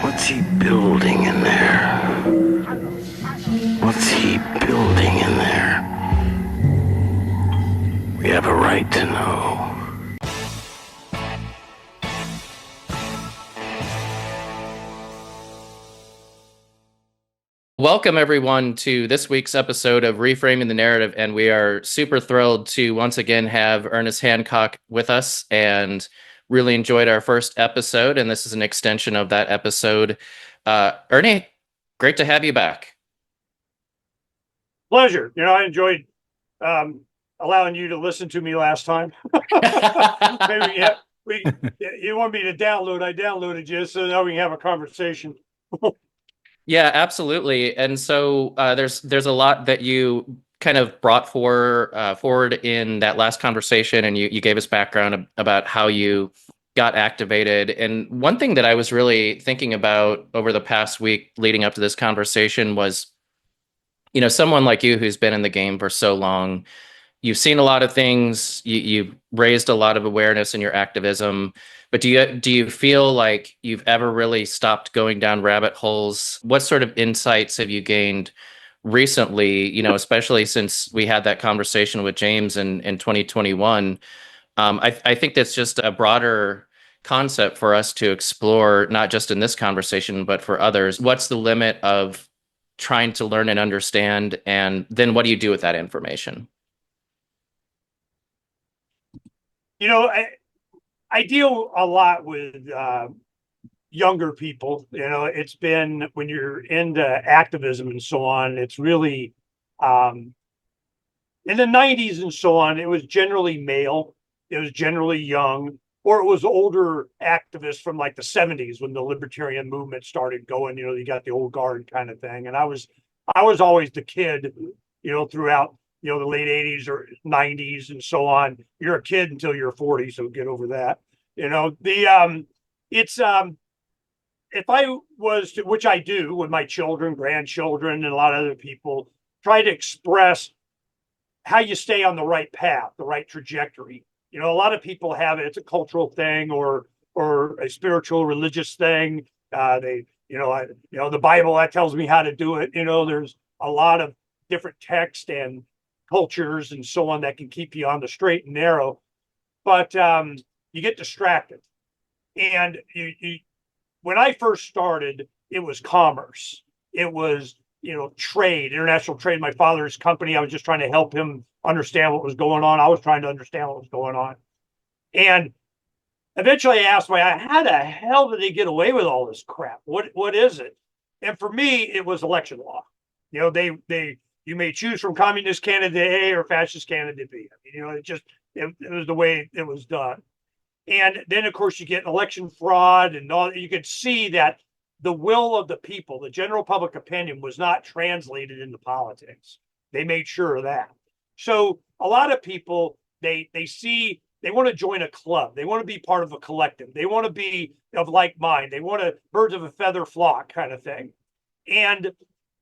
What's he building in there? What's he building in there? We have a right to know. Welcome, everyone, to this week's episode of Reframing the Narrative, and we are super thrilled to once again have Ernest Hancock with us, and really enjoyed our first episode, and this is an extension of that episode. Ernie, great to have you back. Pleasure. I enjoyed allowing you to listen to me last time. Maybe you want me to download, I downloaded you, so now we can have a conversation. Yeah, absolutely. And so there's a lot that you kind of brought forward in that last conversation, and you gave us background about how you got activated. And one thing that I was really thinking about over the past week leading up to this conversation was, someone like you who's been in the game for so long, you've seen a lot of things, you've raised a lot of awareness in your activism, but do you feel like you've ever really stopped going down rabbit holes? What sort of insights have you gained recently, especially since we had that conversation with James in 2021? I think that's just a broader concept for us to explore, not just in this conversation, but for others. What's the limit of trying to learn and understand, and then what do you do with that information? I deal a lot with younger people. It's been, when you're into activism and so on, it's really in the 90s and so on, it was generally male, it was generally young, or it was older activists from like the 70s when the libertarian movement started going. You got the old guard kind of thing. And I was always the kid, throughout the late 80s or 90s and so on. You're a kid until you're 40, so get over that. It's if I was to, which I do with my children, grandchildren, and a lot of other people, try to express how you stay on the right path, the right trajectory. A lot of people have it; it's a cultural thing or a spiritual, religious thing. The Bible that tells me how to do it. There's a lot of different texts and cultures and so on that can keep you on the straight and narrow, but you get distracted. And when I first started, it was commerce. It was trade, international trade. My father's company. I was just trying to help him understand what was going on. I was trying to understand what was going on, and eventually I asked how the hell did they get away with all this crap? What is it? And for me, it was election law. You may choose from communist candidate A or fascist candidate B. It was the way it was done. And then, of course, you get election fraud and all. You could see that the will of the people, the general public opinion, was not translated into politics. They made sure of that. So a lot of people, they want to join a club. They want to be part of a collective. They want to be of like mind. They want birds of a feather flock kind of thing. And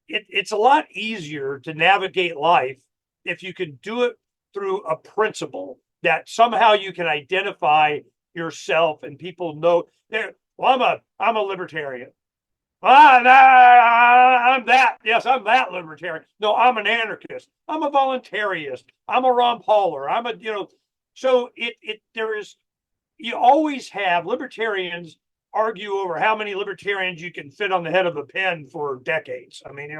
it's a lot easier to navigate life if you can do it through a principle that somehow you can identify yourself and people know. Well, I'm a libertarian. I'm that. Yes, I'm that libertarian. No, I'm an anarchist. I'm a voluntarist. I'm a Ron Pauler. So you always have libertarians argue over how many libertarians you can fit on the head of a pen for decades. I mean,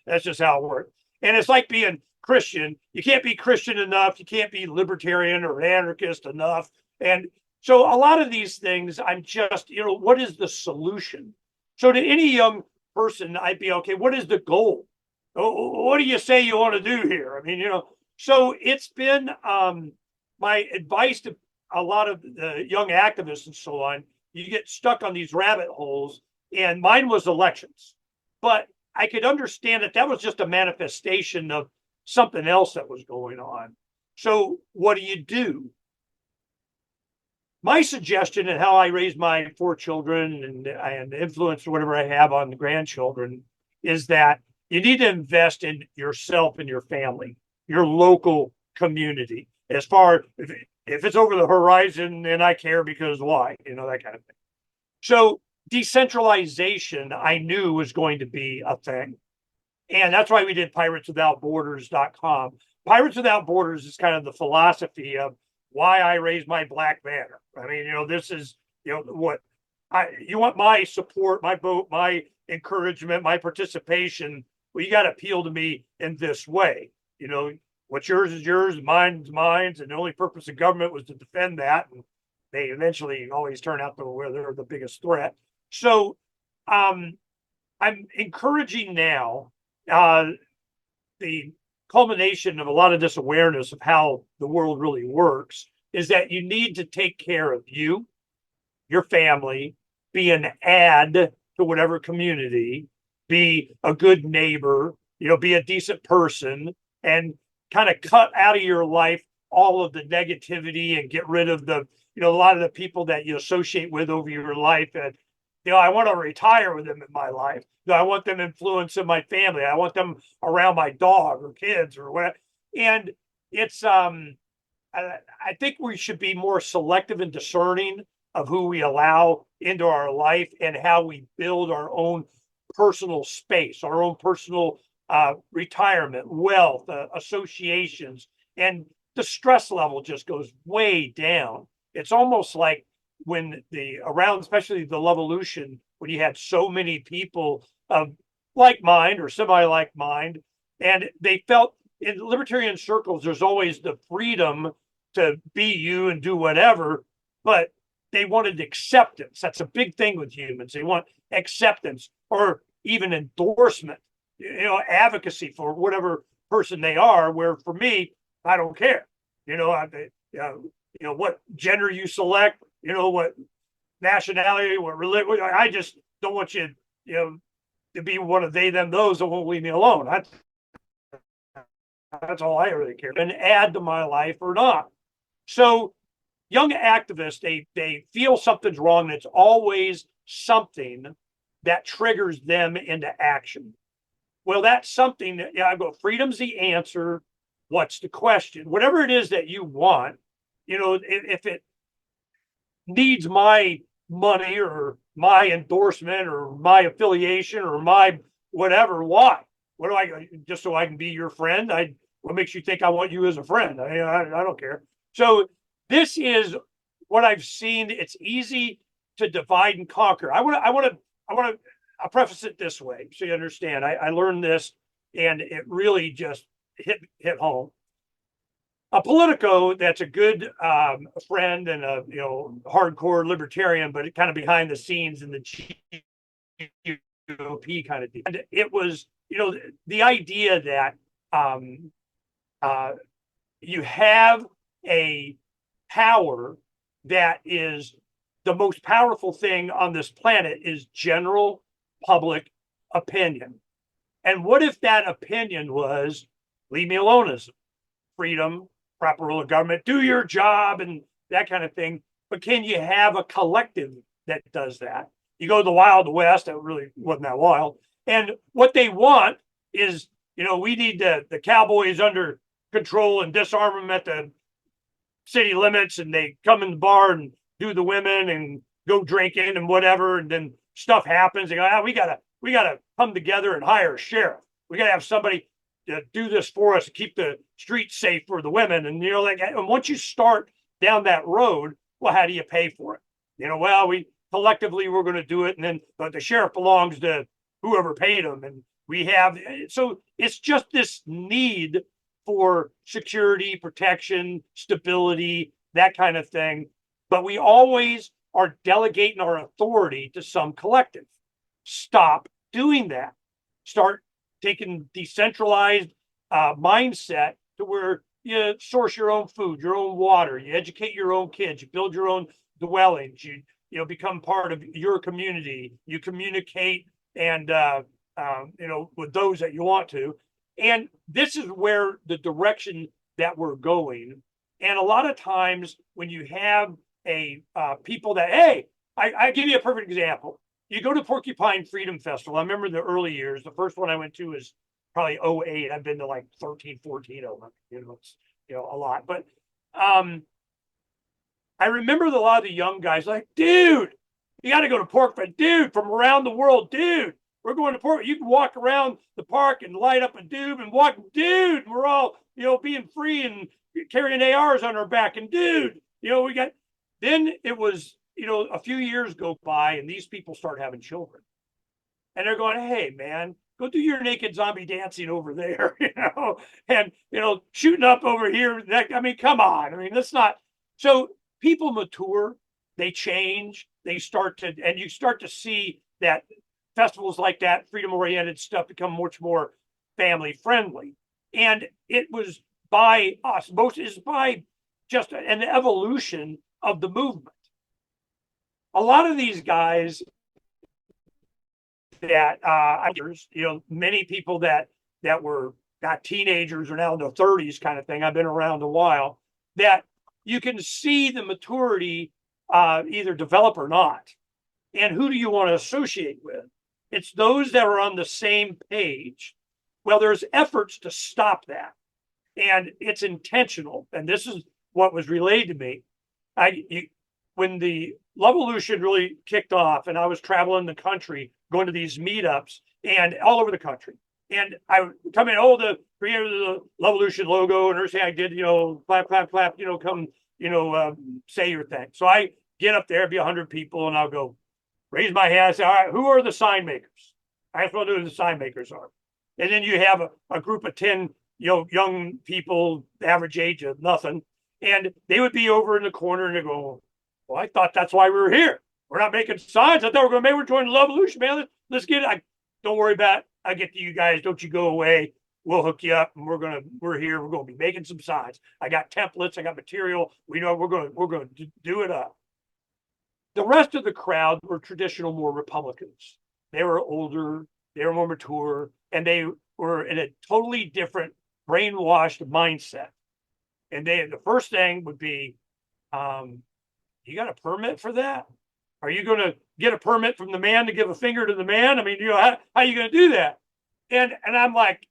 that's just how it works. And it's like being Christian. You can't be Christian enough. You can't be libertarian or anarchist enough. And so a lot of these things, I'm just, what is the solution? So to any young person, I'd be, okay, what is the goal? What do you say you want to do here? I mean, so it's been my advice to a lot of the young activists and so on. You get stuck on these rabbit holes, and mine was elections. But I could understand that was just a manifestation of something else that was going on. So what do? My suggestion and how I raise my 4 children and influence whatever I have on the grandchildren is that you need to invest in yourself and your family, your local community. As far if it's over the horizon, then I care because why, that kind of thing. So decentralization, I knew was going to be a thing. And that's why we did pirateswithoutborders.com. Pirates Without Borders is kind of the philosophy of why I raised my black banner. I mean, this is, what you want my support, my vote, my encouragement, my participation. Well, you got to appeal to me in this way. What's yours is yours, mine's mine. And the only purpose of government was to defend that. And they eventually always turn out to where they're the biggest threat. So I'm encouraging now the culmination of a lot of this awareness of how the world really works is that you need to take care of you, your family, be an add to whatever community, be a good neighbor, be a decent person, and kind of cut out of your life all of the negativity and get rid of the, a lot of the people that you associate with over your life. And, I want to retire with them in my life. I want them influencing my family. I want them around my dog or kids or whatever. And it's, I think we should be more selective and discerning of who we allow into our life and how we build our own personal space, our own personal retirement, wealth, associations, and the stress level just goes way down. It's almost like when especially the Levolution, when you had so many people of like mind or semi-like mind, and they felt in libertarian circles, there's always the freedom to be you and do whatever, but they wanted acceptance. That's a big thing with humans. They want acceptance or even endorsement, advocacy for whatever person they are, where for me, I don't care. What gender you select, what nationality, what religion. I just don't want you, to be one of they, them, those that won't leave me alone. That's all I really care. And add to my life or not. So young activists, they feel something's wrong. And it's always something that triggers them into action. Well, that's something that I go, freedom's the answer. What's the question? Whatever it is that you want, if it needs my money or my endorsement or my affiliation or my whatever, why? What do I, just so I can be your friend? What makes you think I want you as a friend? I don't care. So this is what I've seen. It's easy to divide and conquer. I'll preface it this way so you understand. I learned this and it really just hit home. A Politico that's a good friend and a hardcore libertarian, but kind of behind the scenes in the GOP kind of deal. And it was the idea that you have a power that is the most powerful thing on this planet is general public opinion. And what if that opinion was leave me aloneism, freedom, proper rule of government, do your job and that kind of thing. But can you have a collective that does that? You go to the Wild West, that really wasn't that wild. And what they want is, we need the cowboys under control and disarm them at the city limits. And they come in the bar and do the women and go drinking and whatever. And then stuff happens. They go, we gotta come together and hire a sheriff. We gotta have somebody to do this for us to keep the streets safe for the women. And, and once you start down that road, well, how do you pay for it? We collectively, we're going to do it. And then the sheriff belongs to whoever paid him. And so it's just this need for security, protection, stability, that kind of thing. But we always are delegating our authority to some collective. Stop doing that. Start taking decentralized mindset to where you source your own food, your own water, you educate your own kids, you build your own dwellings, you become part of your community, you communicate and with those that you want to. And this is where the direction that we're going. And a lot of times when you have people that, hey, I give you a perfect example. You go to Porcupine Freedom Festival. I remember the early years. The first one I went to was probably 2008. I've been to like 13, 14 of them. It's a lot. But I remember a lot of the young guys like, dude, You got to go to Portland, dude, from around the world, dude. We're going to Portland. You can walk around the park and light up a doob and walk, dude. We're all, being free and carrying ARs on our back. And dude, we got, then it was, a few years go by and these people start having children. And they're going, hey, man, go do your naked zombie dancing over there, and, shooting up over here. Come on. That's not. So people mature, they change, they start to, and you start to see that festivals like that, freedom-oriented stuff, become much more family-friendly. And it was by osmosis, is by just an evolution of the movement. A lot of these guys that, many people that were not teenagers or now in their 30s kind of thing, I've been around a while, that you can see the maturity either develop or not. And who do you want to associate with? It's those that are on the same page. Well, there's efforts to stop that. And it's intentional. And this is what was relayed to me. When the Levolution really kicked off and I was traveling the country, going to these meetups and all over the country. And I would come in, the creator of the Levolution logo, and Ernest Hancock did, clap, clap, clap, come, say your thing. So I get up there, be 100 people, and I'll go, raise my hand, say, all right, who are the sign makers? I just want to know who the sign makers are. And then you have a group of 10, young people, average age of nothing. And they would be over in the corner and they go, well, I thought that's why we were here. We're not making signs. I thought we're joining the Levolution, man. Let's get it. Don't worry about it. I get to you guys. Don't you go away. We'll hook you up and we're here. We're going to be making some signs. I got templates. I got material. We know we're going to do it up. The rest of the crowd were traditional, more Republicans. They were older, they were more mature, and they were in a totally different brainwashed mindset. And the first thing would be, you got a permit for that? Are you going to get a permit from the man to give a finger to the man? How are you going to do that? And I'm like,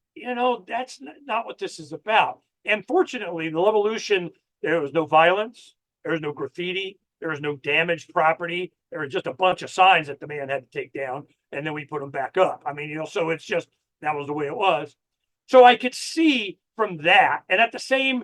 that's not what this is about. And fortunately, the Levolution, there was no violence, there was no graffiti, there was no damaged property. There was just a bunch of signs that the man had to take down, and then we put them back up. So it's just, that was the way it was. So I could see from that. And at the same,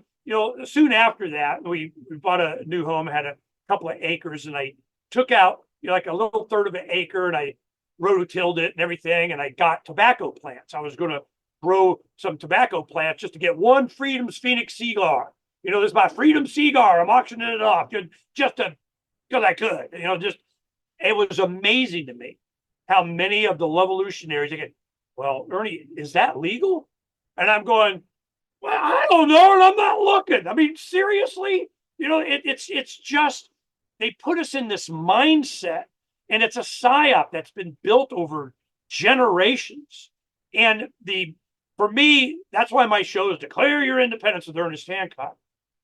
soon after that, we bought a new home, had a couple of acres, and I took out, like a little third of an acre, and I rototilled it and everything, and I got tobacco plants. I was going to grow some tobacco plants just to get one Freedom's Phoenix cigar. This is my Freedom cigar. I'm auctioning it off just to, because I could. It was amazing to me how many of the Levolutionaries get, well, Ernie, is that legal? And I'm going, well, I don't know, and I'm not looking. Seriously, it's just, they put us in this mindset, and it's a psyop that's been built over generations. And for me, that's why my show is Declare Your Independence with Ernest Hancock,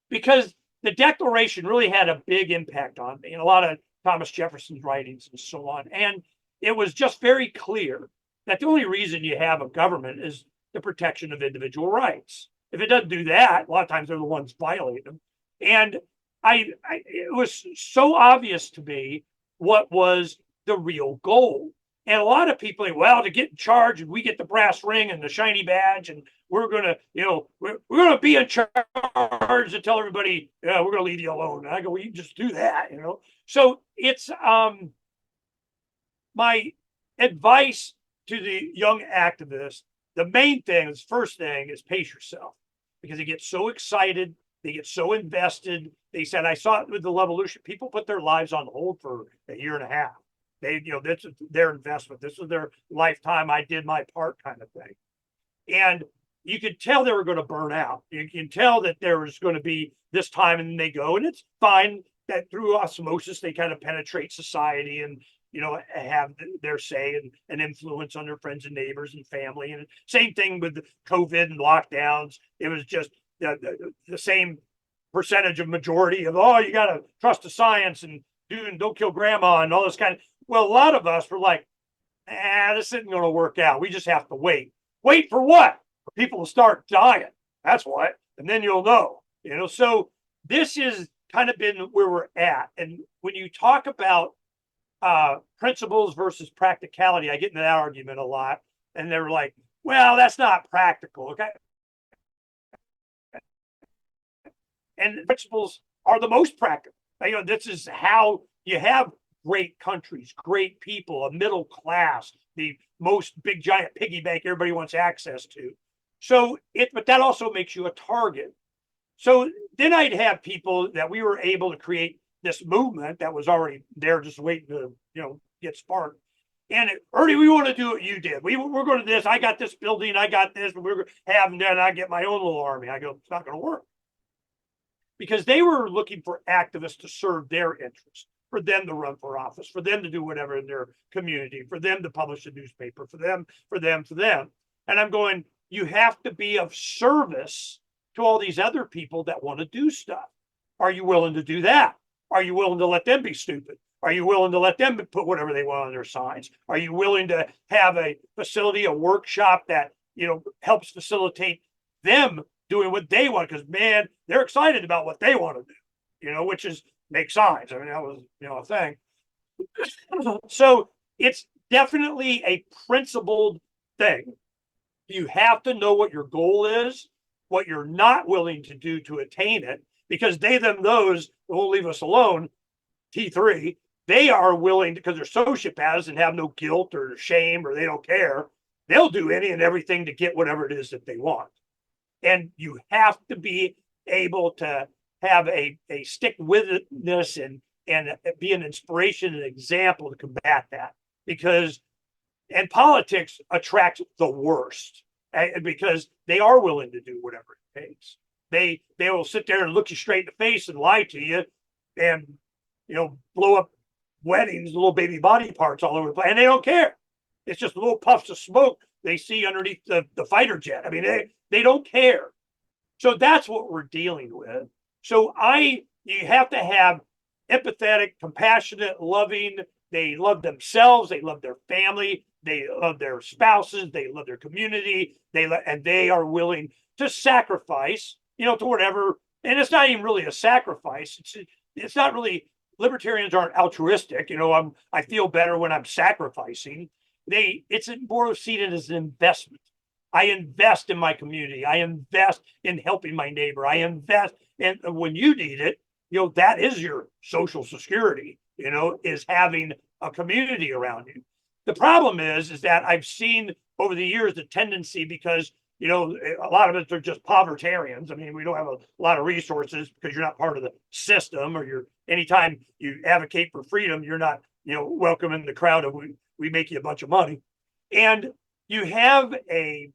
because the Declaration really had a big impact on me and a lot of Thomas Jefferson's writings and so on. And it was just very clear that the only reason you have a government is the protection of individual rights. If it doesn't do that, a lot of times they're the ones violating them. And it was so obvious to me what was the real goal. And a lot of people think, well, to get in charge and we get the brass ring and the shiny badge and we're going to, we're going to be in charge and tell everybody, yeah, we're going to leave you alone. And I go, well, you just do that, So it's my advice to the young activists. The main thing, the first thing is pace yourself, because they get so excited. They get so invested. They said, I saw it with the Levolution. People put their lives on hold for a year and a half. This is their investment. This is their lifetime. I did my part kind of thing. And you could tell they were going to burn out. You can tell that there was going to be this time and then they go. And it's fine that through osmosis, they kind of penetrate society and, have their say and influence on their friends and neighbors and family. And same thing with COVID and lockdowns. It was just the same percentage of majority of, you got to trust the science and don't kill grandma and all this kind of. Well, a lot of us were like, this isn't going to work out. We just have to wait. Wait for what? For people to start dying. That's what. And then you'll know. So this is kind of been where we're at. And when you talk about principles versus practicality. I get into that argument a lot, and they're like, well, that's not practical. Okay. And principles are the most practical. This is how you have great countries, great people, a middle class, the most big giant piggy bank everybody wants access to. So but that also makes you a target. So then I'd have people that we were able to create this movement that was already there, just waiting to, get sparked. And Ernie, we want to do what you did. We're going to this. I got this building. I got this. We're going to have, and then I get my own little army. I go, it's not going to work. Because they were looking for activists to serve their interests, for them to run for office, for them to do whatever in their community, for them to publish a newspaper, for them. And I'm going, you have to be of service to all these other people that want to do stuff. Are you willing to do that? Are you willing to let them be stupid? Are you willing to let them put whatever they want on their signs? Are you willing to have a facility, a workshop that, helps facilitate them doing what they want? Because, man, they're excited about what they want to do, which is make signs. I mean, that was, a thing. So it's definitely a principled thing. You have to know what your goal is, what you're not willing to do to attain it, because those won't leave us alone, T3, they are willing, because they're sociopaths and have no guilt or shame, or they don't care. They'll do any and everything to get whatever it is that they want. And you have to be able to have a stick with itness and be an inspiration and example to combat that. And politics attracts the worst, because they are willing to do whatever it takes. They will sit there and look you straight in the face and lie to you, and blow up weddings, little baby body parts all over the place, and they don't care. It's just little puffs of smoke they see underneath the fighter jet. I mean, they don't care. So that's what we're dealing with. So you have to have empathetic, compassionate, loving. They love themselves. They love their family. They love their spouses. They love their community. And they are willing to sacrifice, to whatever. And it's not even really a sacrifice. It's not really. Libertarians aren't altruistic. I feel better when I'm sacrificing. It's more seen as an investment. I invest in my community. I invest in helping my neighbor. I invest, and when you need it, that is your social security, is having a community around you. The problem is that I've seen over the years the tendency, because, a lot of us are just povertarians. I mean, we don't have a lot of resources because you're not part of the system, or anytime you advocate for freedom, you're not, welcome in the crowd of we make you a bunch of money. And you have a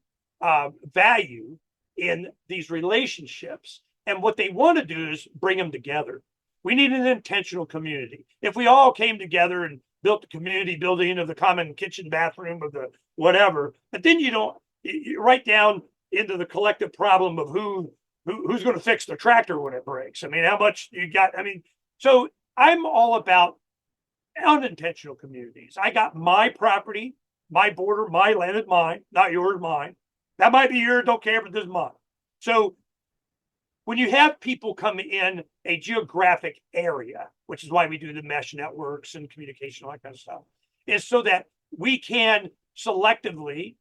value in these relationships. And what they want to do is bring them together. We need an intentional community. If we all came together and built the community building of the common kitchen, bathroom, of the whatever, but then you right down into the collective problem of who's going to fix the tractor when it breaks. I mean, how much you got? I mean, so I'm all about unintentional communities. I got my property, my border, my land is mine, not yours, mine. That might be yours, don't care, but this is mine. So when you have people come in a geographic area, which is why we do the mesh networks and communication, all that kind of stuff, is so that we can selectively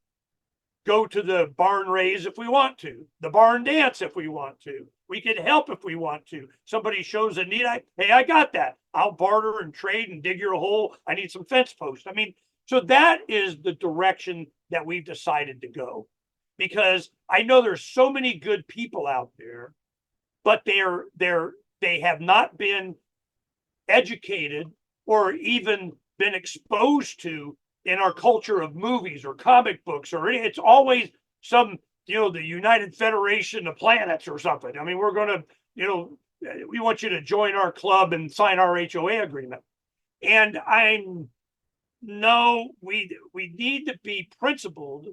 go to the barn raise if we want to, the barn dance if we want to. We can help if we want to. Somebody shows a need, hey, I got that. I'll barter and trade and dig your hole. I need some fence posts. I mean, so that is the direction that we've decided to go. Because I know there's so many good people out there, but they have not been educated or even been exposed to in our culture of movies or comic books, or it's always some, the United Federation of Planets or something. I mean, we're going to, we want you to join our club and sign our HOA agreement. And we need to be principled,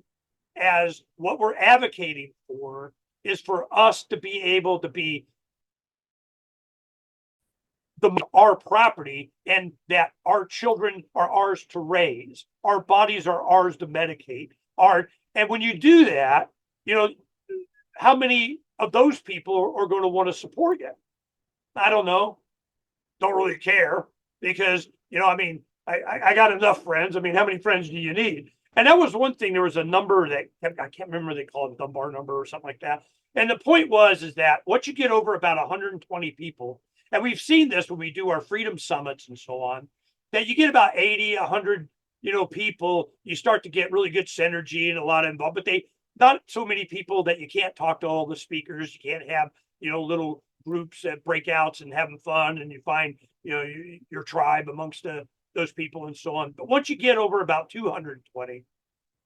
as what we're advocating for is for us to be able to be our property, and that our children are ours to raise, our bodies are ours to medicate. And when you do that, how many of those people are going to want to support you? I don't know. Don't really care, because, I mean, I got enough friends. I mean, how many friends do you need? And that was one thing. There was a number that I can't remember. They call it Dunbar number or something like that. And the point is that once you get over about 120 people, and we've seen this when we do our freedom summits and so on, that you get about 80, 100, people, you start to get really good synergy and a lot of involved, but they not so many people that you can't talk to all the speakers. You can't have, little groups at breakouts and having fun, and you find, your tribe amongst those people and so on. But once you get over about 220,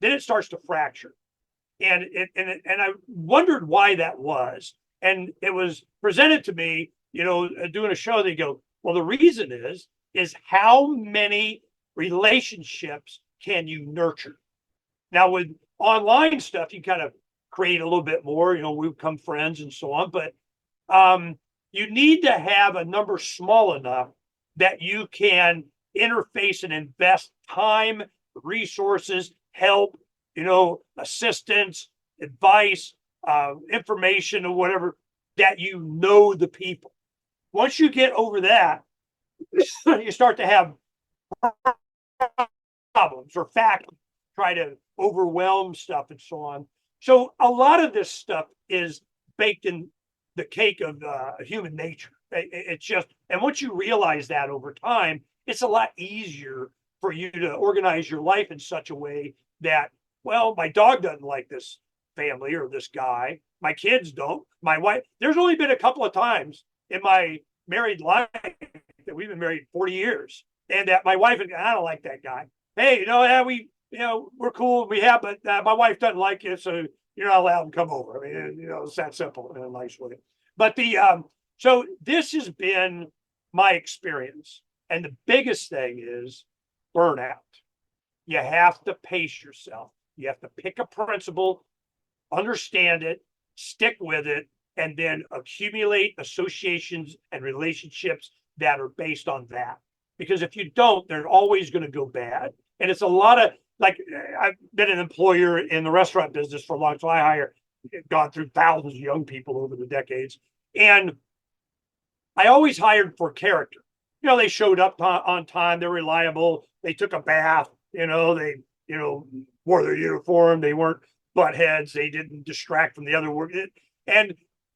then it starts to fracture. And I wondered why that was. And it was presented to me, doing a show. They go, well, the reason is how many relationships can you nurture? Now with online stuff, you kind of create a little bit more, we become friends and so on. But you need to have a number small enough that you can interface and invest time, resources, help, assistance, advice, information, or whatever, that the people. Once you get over that, you start to have problems or facts, try to overwhelm stuff and so on. So a lot of this stuff is baked in the cake of human nature. It's just, and once you realize that over time, it's a lot easier for you to organize your life in such a way that, well, my dog doesn't like this family or this guy. My kids don't. My wife, there's only been a couple of times in my married life that we've been married 40 years. And that my wife, I don't like that guy. Hey, we're cool. We have, but my wife doesn't like it. So you're not allowed to come over. I mean, it's that simple in a nice way. But so this has been my experience. And the biggest thing is burnout. You have to pace yourself. You have to pick a principle, understand it, stick with it, and then accumulate associations and relationships that are based on that. Because if you don't, they're always going to go bad. And it's a lot of, like, I've been an employer in the restaurant business for a long time. Gone through thousands of young people over the decades. And I always hired for character. They showed up on time. They're reliable. They took a bath. They, wore their uniform. They weren't butt heads. They didn't distract from the other work. And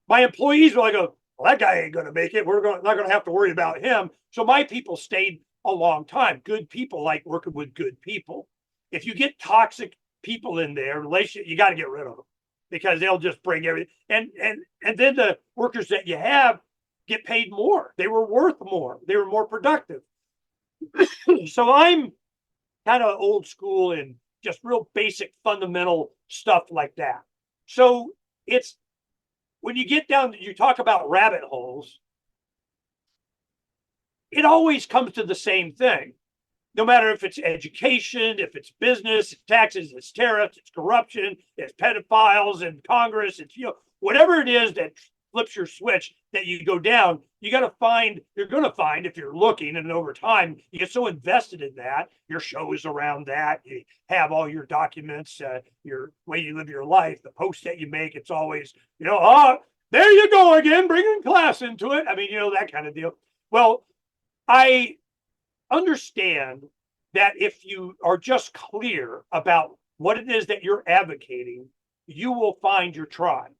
my employees were like, well, that guy ain't going to make it. We're not going to have to worry about him. So my people stayed a long time. Good people like working with good people. If you get toxic people in there, relationship, you got to get rid of them because they'll just bring everything. And then the workers that you have get paid more. They were worth more. They were more productive. So I'm kind of old school and just real basic fundamental stuff like that. So it's when you get down, you talk about rabbit holes, it always comes to the same thing. No matter if it's education, if it's business, it's taxes, it's tariffs, it's corruption, it's pedophiles in Congress, it's whatever it is that flips your switch that you go down, you're going to find if you're looking, and over time, you get so invested in that, your show is around that, you have all your documents, your way you live your life, the posts that you make, it's always, there you go again, bringing class into it. I mean, that kind of deal. Well, I understand that if you are just clear about what it is that you're advocating, you will find your tribe.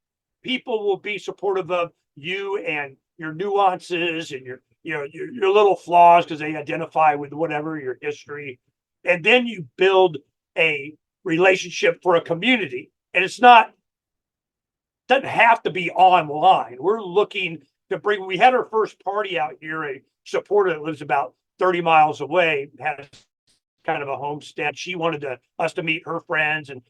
People will be supportive of you and your nuances and your little flaws because they identify with whatever your history. And then you build a relationship for a community. And doesn't have to be online. We're looking to we had our first party out here, a supporter that lives about 30 miles away, has kind of a homestead. She wanted us to meet her friends, and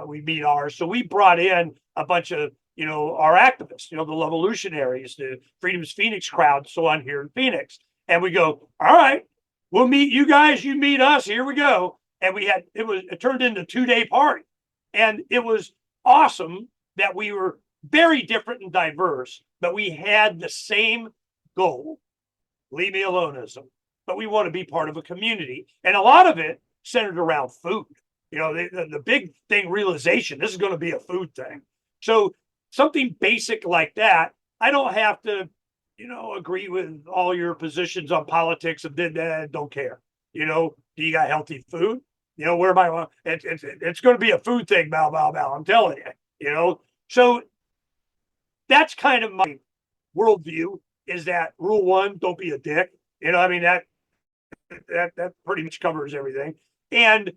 we meet ours. So we brought in a bunch of, our activists, the Revolutionaries, the Freedom's Phoenix crowd, so on here in Phoenix. And we go, all right, we'll meet you guys, you meet us, here we go. And it turned into a 2-day party. And it was awesome that we were very different and diverse, but we had the same goal, leave me aloneism. But we want to be part of a community. And a lot of it centered around food. The big thing, realization, this is going to be a food thing. So something basic like that, I don't have to, agree with all your positions on politics and don't care. Do you got healthy food? Where am I? It's going to be a food thing, bow, bow, bow. I'm telling you, So that's kind of my worldview, is that rule one, don't be a dick. That pretty much covers everything. And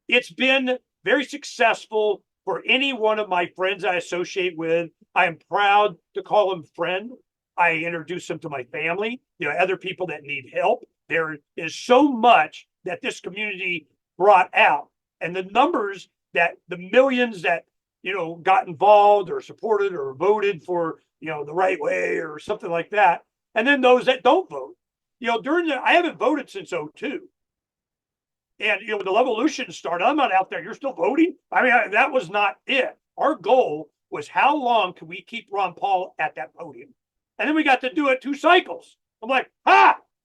it's been very successful for any one of my friends I associate with. I am proud to call them friend. I introduce them to my family, other people that need help. There is so much that this community brought out, and the numbers, that the millions that got involved or supported or voted for the right way or something like that, and then those that don't vote. I haven't voted since 2002. And when the revolution started, I'm not out there. You're still voting? That was not it. Our goal was, how long can we keep Ron Paul at that podium? And then we got to do it 2 cycles. I'm like,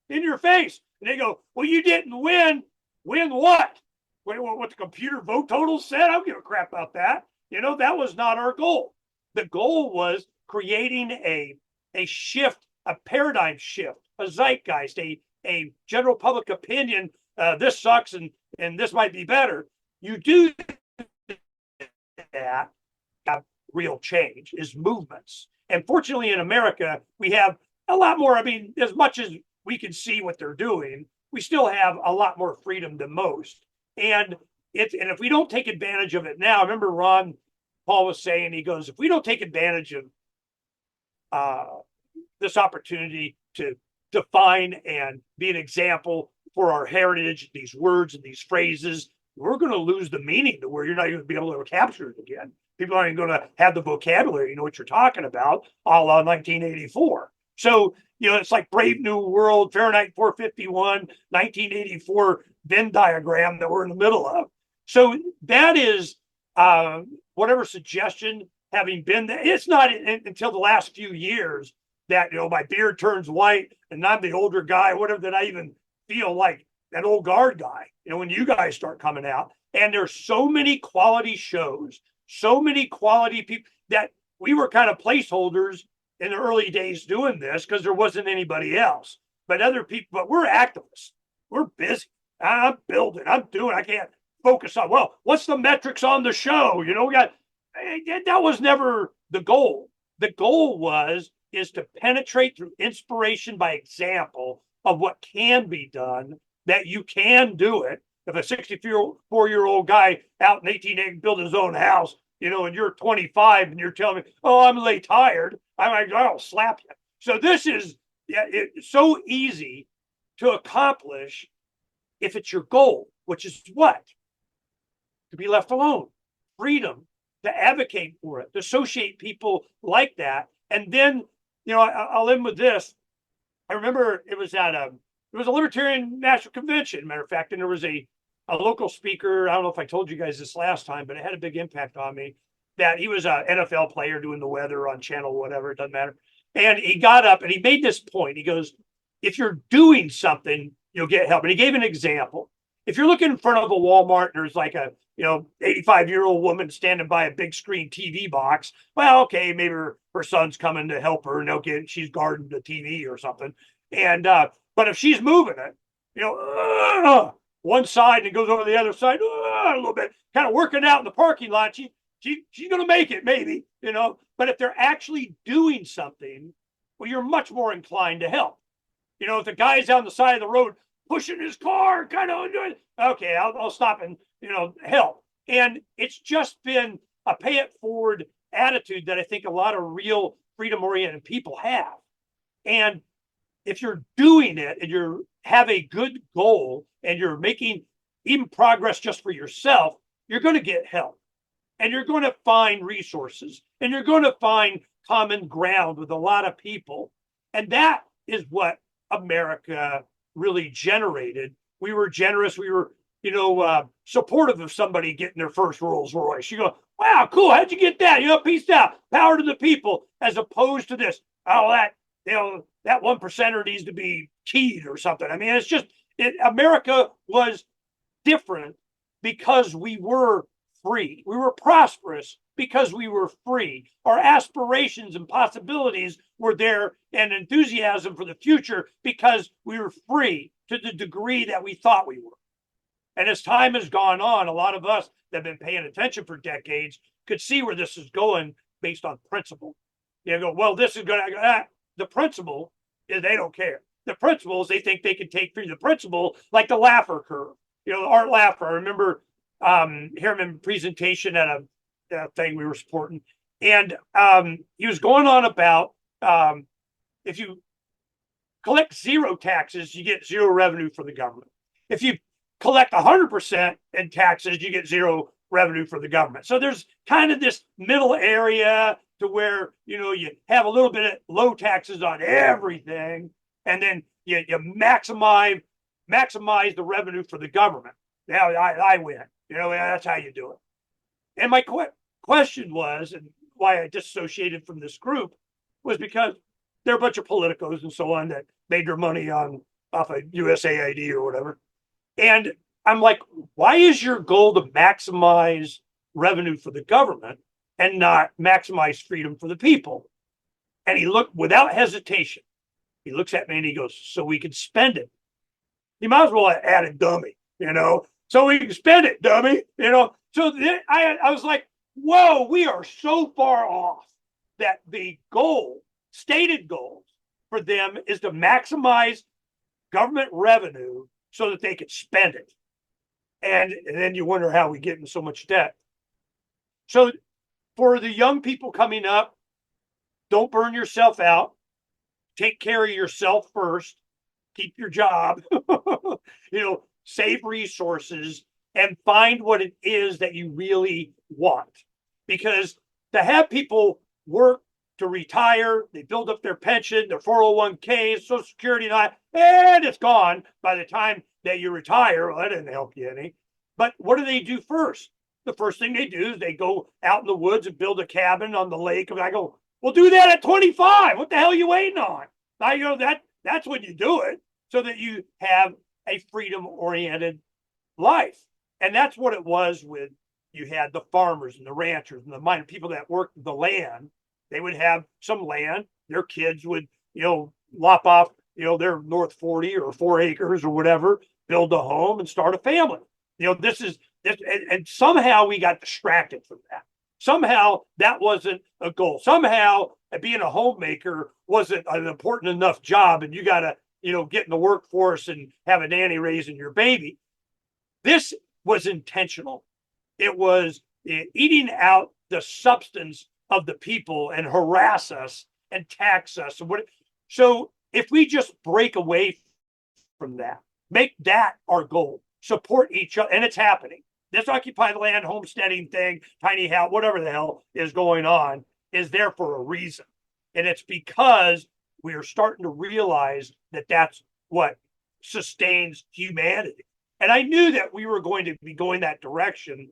in your face. And they go, well, you didn't win. Win what? Wait, what the computer vote totals said? I don't give a crap about that. That was not our goal. The goal was creating a shift, a paradigm shift, a zeitgeist, a general public opinion. This sucks and this might be better. You do that, have real change, is movements. And fortunately in America, we have a lot more. As much as we can see what they're doing, we still have a lot more freedom than most. And if we don't take advantage of it now, I remember Ron Paul was saying, he goes, if we don't take advantage of this opportunity to define and be an example for our heritage, these words and these phrases, we're going to lose the meaning to where you're not going to be able to capture it again. People aren't going to have the vocabulary, what you're talking about, a la 1984. So, it's like Brave New World, Fahrenheit 451, 1984 Venn diagram that we're in the middle of. So that is whatever suggestion, having been there, it's not until the last few years that, my beard turns white and I'm the older guy, whatever, that I even feel like that old guard guy, when you guys start coming out. And there's so many quality shows, so many quality people, that we were kind of placeholders in the early days doing this because there wasn't anybody else. But other people, but we're activists. We're busy. I'm building. I'm doing. I can't focus on, well, what's the metrics on the show? That was never the goal. The goal is to penetrate through inspiration by example of what can be done, that you can do it. If a 64-year-old guy out in 1880 built his own house, and you're 25 and you're telling me, oh, I'm late tired, I'll slap you. So this is, it's so easy to accomplish if it's your goal, which is what? To be left alone, freedom, to advocate for it, to associate people like that. And then, I'll end with this. I remember it was a Libertarian National Convention, matter of fact, and there was a local speaker. I don't know if I told you guys this last time, but it had a big impact on me, that he was an NFL player doing the weather on channel, whatever, it doesn't matter. And he got up and he made this point. He goes, if you're doing something, you'll get help. And he gave an example. If you're looking in front of a Walmart and there's like a 85-year-old woman standing by a big screen TV box, well, okay, maybe her son's coming to help her and she's guarding the TV or something. And but if she's moving it, one side and it goes over the other side a little bit, kind of working out in the parking lot, she's going to make it, maybe, But if they're actually doing something, well, you're much more inclined to help. If the guy's on the side of the road pushing his car, kind of doing, okay, I'll stop and help. And it's just been a pay it forward attitude that I think a lot of real freedom oriented people have. And if you're doing it and you have a good goal and you're making even progress just for yourself, you're going to get help, and you're going to find resources, and you're going to find common ground with a lot of people. And that is what America really generated. We were generous. We were, supportive of somebody getting their first Rolls Royce. You go, wow, cool. How'd you get that? Peace out, power to the people, as opposed to this, that 1%er needs to be keyed or something. It's just, America was different because we were free. We were prosperous because we were free. Our aspirations and possibilities were there, and enthusiasm for the future because we were free. to the degree that we thought we were. And as time has gone on, a lot of us that have been paying attention for decades could see where this is going based on principle. You go, well, this is going to, the principle is they don't care. The principle is they think they can take through the principle, like the Laffer curve. Art Laffer, I remember hearing him in presentation at a thing we were supporting. And he was going on about if you collect zero taxes, you get zero revenue for the government. If you collect 100% in taxes, you get zero revenue for the government. So there's kind of this middle area to where, you have a little bit of low taxes on everything, and then you maximize the revenue for the government. Now I win. That's how you do it. And my question was, and why I dissociated from this group, was because they're a bunch of politicos and so on that made their money off of USAID or whatever. And I'm like, why is your goal to maximize revenue for the government and not maximize freedom for the people? And he looked without hesitation. He looks at me and he goes, so we can spend it. He might as well have added dummy, so we can spend it, dummy, So I was like, whoa, we are so far off that the stated goal for them is to maximize government revenue so that they could spend it. And then you wonder how we get in so much debt. So for the young people coming up, don't burn yourself out. Take care of yourself first. Keep your job. Save resources and find what it is that you really want. Because to have people work to retire, they build up their pension, their 401k, Social Security, and it's gone by the time that you retire. Well, that didn't help you any. But what do they do first? The first thing they do is they go out in the woods and build a cabin on the lake. And I go, well, do that at 25. What the hell are you waiting on? That's when you do it, so that you have a freedom-oriented life. And that's what it was with, you had the farmers and the ranchers and the people that worked the land. They would have some land. Their kids would, lop off, their North 40 or 4 acres or whatever, build a home and start a family. This, and somehow we got distracted from that. Somehow that wasn't a goal. Somehow being a homemaker wasn't an important enough job, and you got to, get in the workforce and have a nanny raising your baby. This was intentional. It was eating out the substance of the people and harass us and tax us. So if we just break away from that, make that our goal, support each other, and it's happening. This Occupy the Land homesteading thing, tiny house, whatever the hell is going on, is there for a reason. And it's because we are starting to realize that that's what sustains humanity. And I knew that we were going to be going that direction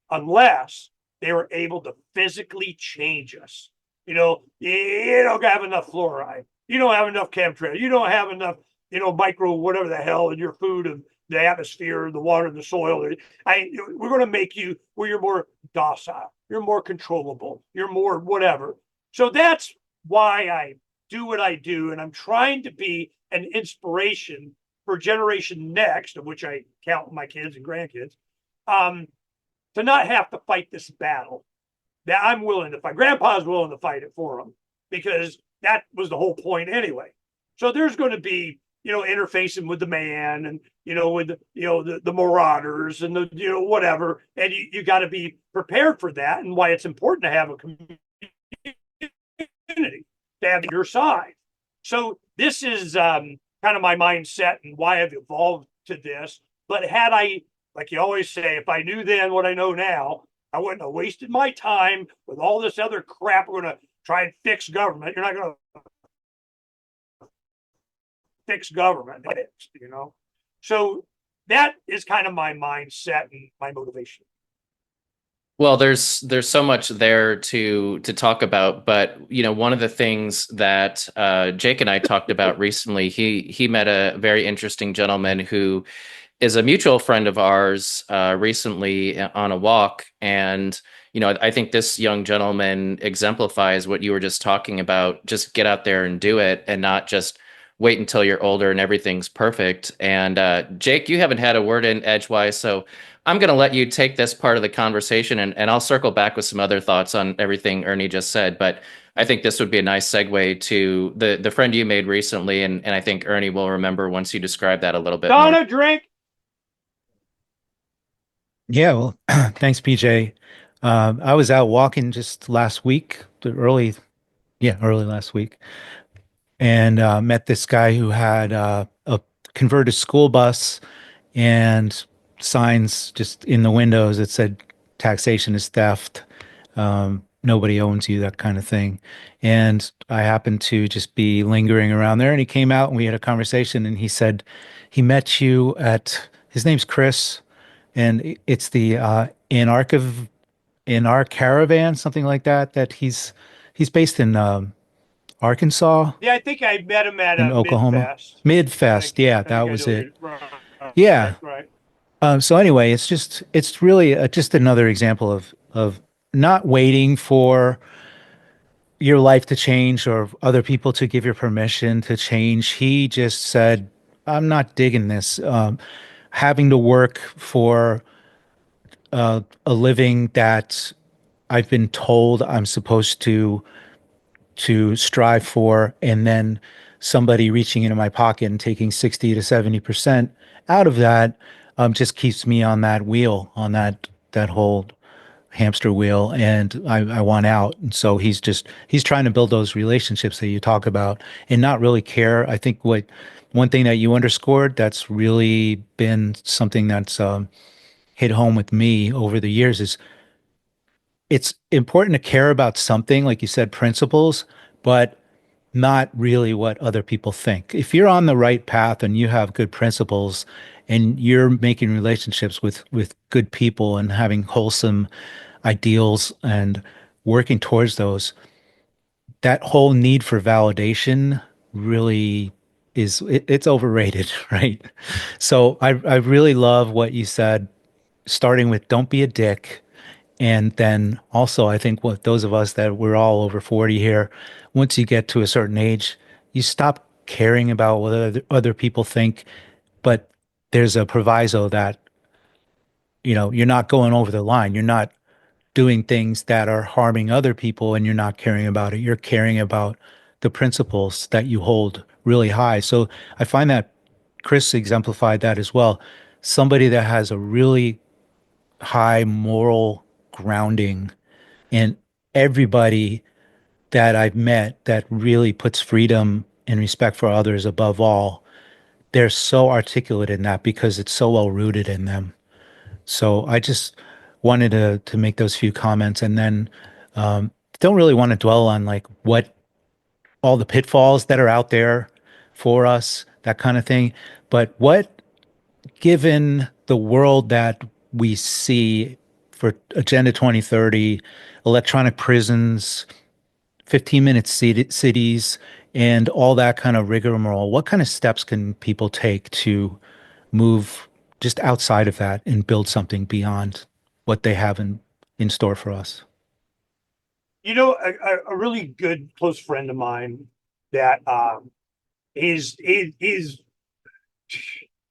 unless they were able to physically change us. You don't have enough fluoride. You don't have enough chemtrail. You don't have enough, micro whatever the hell in your food and the atmosphere, the water, the soil. We're going to make you where you're more docile. You're more controllable. You're more whatever. So that's why I do what I do. And I'm trying to be an inspiration for generation next, of which I count my kids and grandkids, to not have to fight this battle. That I'm willing to fight. Grandpa's willing to fight it for them, because that was the whole point anyway. So there's going to be, interfacing with the man and, with, the marauders and the, whatever. And you got to be prepared for that, and why it's important to have a community to have your side. So this is kind of my mindset and why I've evolved to this. But had I, like you always say, if I knew then what I know now, I wouldn't have wasted my time with all this other crap. We're going to try and fix government. You're not going to fix government, So that is kind of my mindset and my motivation. Well, there's so much there to talk about, but one of the things that Jake and I talked about recently, he met a very interesting gentleman who is a mutual friend of ours recently on a walk, and I think this young gentleman exemplifies what you were just talking about. Just get out there and do it, and not just wait until you're older and everything's perfect. And Jake, you haven't had a word in edgewise, so I'm going to let you take this part of the conversation, and I'll circle back with some other thoughts on everything Ernie just said. But I think this would be a nice segue to the friend you made recently, and I think Ernie will remember once you describe that a little bit more. Donna, drink. Yeah, well, thanks, PJ. I was out walking just last week, early last week, and met this guy who had a converted school bus and signs just in the windows that said taxation is theft. Nobody owns you, that kind of thing. And I happened to just be lingering around there, and he came out and we had a conversation, and he said he met you at, his name's Chris, and it's the in our caravan, something like that, that he's based in Arkansas, Yeah, I think I met him at in a Oklahoma. Midfest. Midfest, yeah, I think that I was know it. right, Yeah. right. So anyway, it's really just another example of not waiting for your life to change or other people to give you permission to change. He just said, "I'm not digging this. Having to work for a living that I've been told I'm supposed to strive for, and then somebody reaching into my pocket and taking 60 to 70% out of that just keeps me on that wheel, on that whole hamster wheel, and I want out." And so he's trying to build those relationships that you talk about and not really care. I think what one thing that you underscored that's really been something that's hit home with me over the years is it's important to care about something, like you said, principles, but not really what other people think. If you're on the right path and you have good principles and you're making relationships with good people and having wholesome ideals and working towards those, that whole need for validation really it's overrated, right? So I really love what you said, starting with don't be a dick. And then also, I think what those of us that we're all over 40 here, once you get to a certain age, you stop caring about what other people think. But there's a proviso that, you're not going over the line. You're not doing things that are harming other people and you're not caring about it. You're caring about the principles that you hold really high. So I find that Chris exemplified that as well. Somebody that has a really high moral grounding, and everybody that I've met that really puts freedom and respect for others above all, they're so articulate in that because it's so well rooted in them. So I just wanted to make those few comments, and then don't really want to dwell on like what all the pitfalls that are out there for us, that kind of thing. But what, given the world that we see for Agenda 2030, electronic prisons, 15-minute cities, and all that kind of rigmarole, what kind of steps can people take to move just outside of that and build something beyond what they have in store for us? A really good close friend of mine that is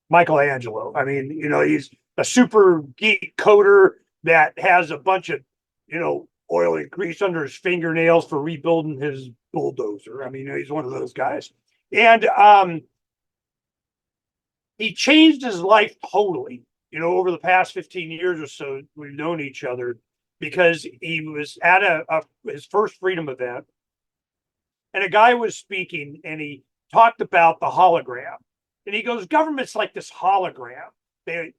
Michelangelo. I mean, he's a super geek coder that has a bunch of, oil and grease under his fingernails for rebuilding his bulldozer. I mean, he's one of those guys. And he changed his life totally, over the past 15 years or so we've known each other, because he was at his first freedom event, and a guy was speaking, and he talked about the hologram. And he goes, government's like this hologram. They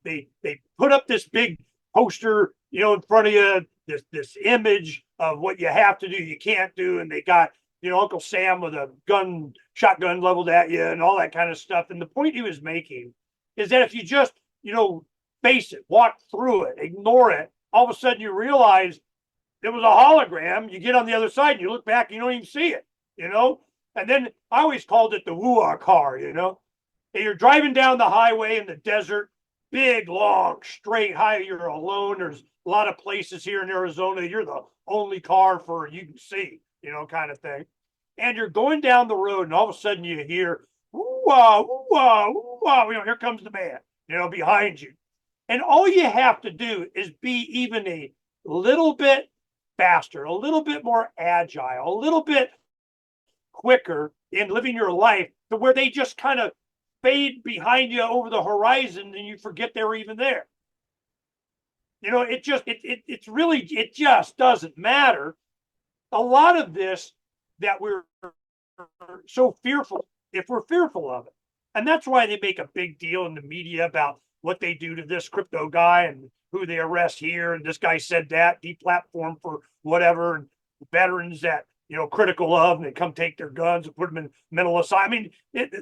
put up this big poster, in front of you, this image of what you have to do, you can't do, and they got, Uncle Sam with a shotgun leveled at you and all that kind of stuff. And the point he was making is that if you just, face it, walk through it, ignore it, all of a sudden you realize it was a hologram. You get on the other side and you look back, you don't even see it, And then I always called it the woo-ah car, And you're driving down the highway in the desert, big, long, straight, high. You're alone. There's a lot of places here in Arizona. You're the only car for you can see, kind of thing. And you're going down the road, and all of a sudden you hear Ooh-wah, ooh-wah, ooh-wah, here comes the man, behind you. And all you have to do is be even a little bit faster, a little bit more agile, a little bit quicker in living your life to where they just kind of fade behind you over the horizon and you forget they were even there. It's really, it just doesn't matter. A lot of this that we're so fearful, if we're fearful of it. And that's why they make a big deal in the media about what they do to this crypto guy and who they arrest here. And this guy said that, deplatform for whatever, and veterans that, critical of, and they come take their guns and put them in mental asylum. I mean,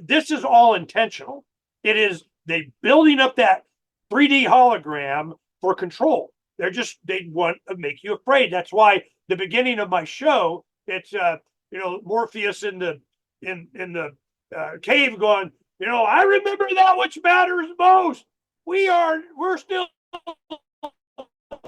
this is all intentional. It is they building up that 3D hologram for control. They want to make you afraid. That's why the beginning of my show, it's Morpheus in the cave going, I remember that which matters most. We're still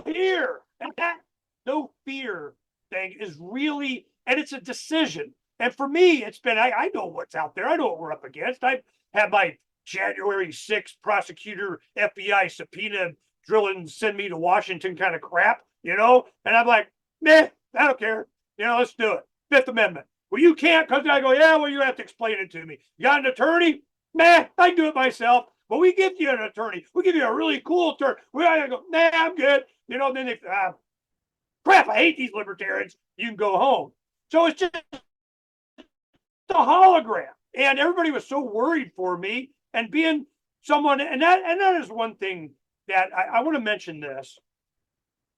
here. And that no fear thing is really, and it's a decision. And for me, it's been, I know what's out there. I know what we're up against. I've had my January 6th prosecutor FBI subpoena drilling, send me to Washington kind of crap, and I'm like, nah, I don't care. Let's do it. Fifth Amendment. Well, you can't, because I go, yeah, well, you have to explain it to me. You got an attorney? Nah, I can do it myself. But we give you an attorney. We give you a really cool attorney. I go, nah, I'm good. Then they, crap, I hate these libertarians. You can go home. So it's just a hologram. And everybody was so worried for me and being someone, and that is one thing that I want to mention this.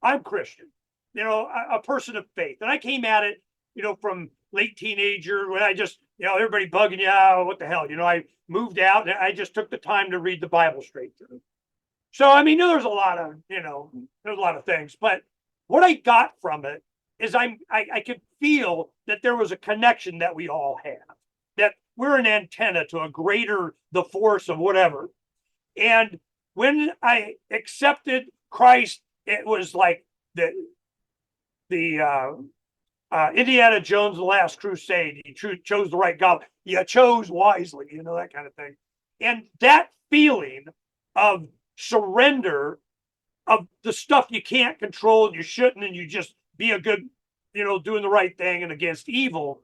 I'm Christian, a person of faith. And I came at it, from late teenager when I just, everybody bugging you out. What the hell? I moved out and I just took the time to read the Bible straight through. So, I mean, there's a lot of, there's a lot of things, but what I got from it is I could feel that there was a connection that we all have, that we're an antenna to a greater, the force of whatever. And when I accepted Christ, it was like the Indiana Jones, The Last Crusade. He chose the right God. You chose wisely, that kind of thing. And that feeling of surrender of the stuff you can't control and you shouldn't, and you just be a good, doing the right thing and against evil.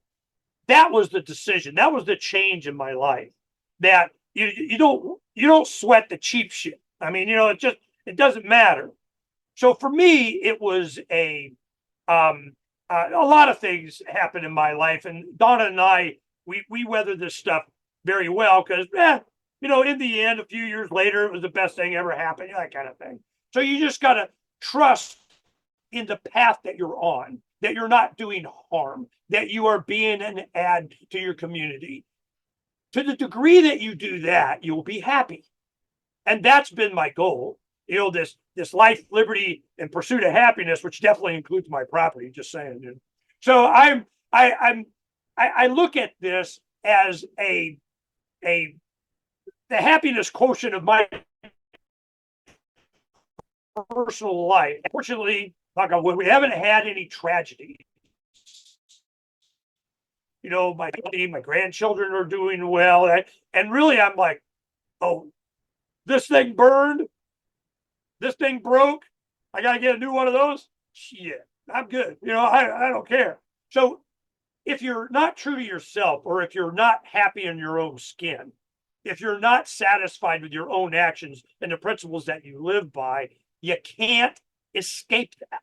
That was the decision. That was the change in my life. That you don't sweat the cheap shit. I mean, it doesn't matter. So for me, it was a lot of things happened in my life, and Donna and I, we weathered this stuff very well because, in the end, a few years later, it was the best thing ever happened, that kind of thing. So you just got to trust in the path that you're on, that you're not doing harm, that you are being an add to your community. To the degree that you do that, you'll be happy. And that's been my goal. This life, liberty, and pursuit of happiness, which definitely includes my property. Just saying, dude. So I look at this as the happiness quotient of my personal life. Fortunately, knock on wood, we haven't had any tragedy. My grandchildren are doing well, and really, I'm like, oh, this thing burned. This thing broke. I got to get a new one of those. Shit, I'm good. I don't care. So if you're not true to yourself, or if you're not happy in your own skin, if you're not satisfied with your own actions and the principles that you live by, you can't escape that.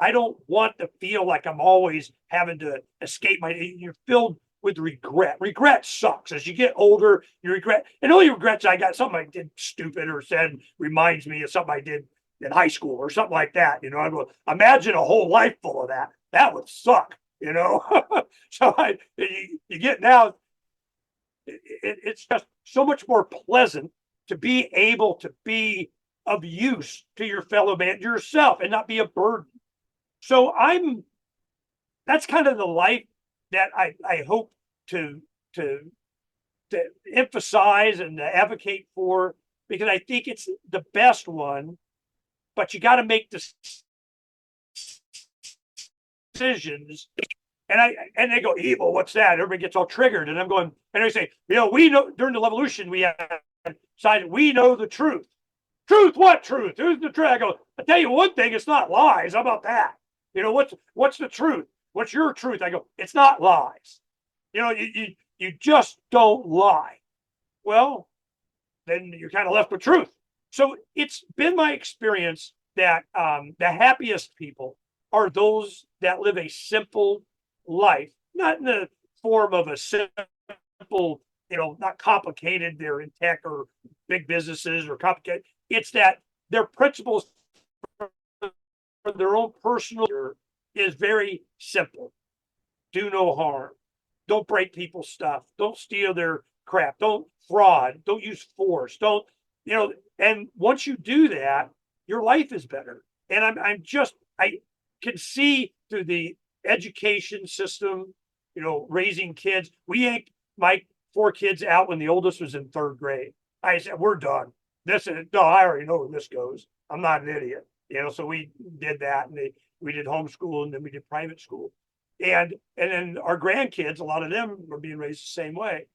I don't want to feel like I'm always having to escape you're filled with regret. Regret sucks. As you get older, you regret. And only regrets I got, something I did stupid or said reminds me of something I did in high school or something like that. I go, imagine a whole life full of that. That would suck, So you get now, it's just so much more pleasant to be able to be of use to your fellow man, yourself, and not be a burden. So that's kind of the life that I hope to emphasize and to advocate for, because I think it's the best one, but you got to make decisions And they go, evil, what's that? Everybody gets all triggered. And I'm going, and they say, we know during the revolution, we had decided we know the truth. Truth, what truth? Who's the truth? I go, I tell you one thing, it's not lies. How about that? What's the truth? What's your truth? I go, it's not lies. You just don't lie. Well, then you're kind of left with truth. So it's been my experience that the happiest people are those that live a simple life, not in the form of a simple, not complicated. They're in tech or big businesses or complicated. It's that their principles for their own personal is very simple. Do no harm. Don't break people's stuff. Don't steal their crap. Don't fraud. Don't use force. Don't, and once you do that, your life is better. And I can see through the education system, raising kids. We yanked my 4 kids out when the oldest was in 3rd grade. I said, we're done. I already know where this goes. I'm not an idiot. So we did that, and we did homeschool, and then we did private school. And then our grandkids, a lot of them were being raised the same way.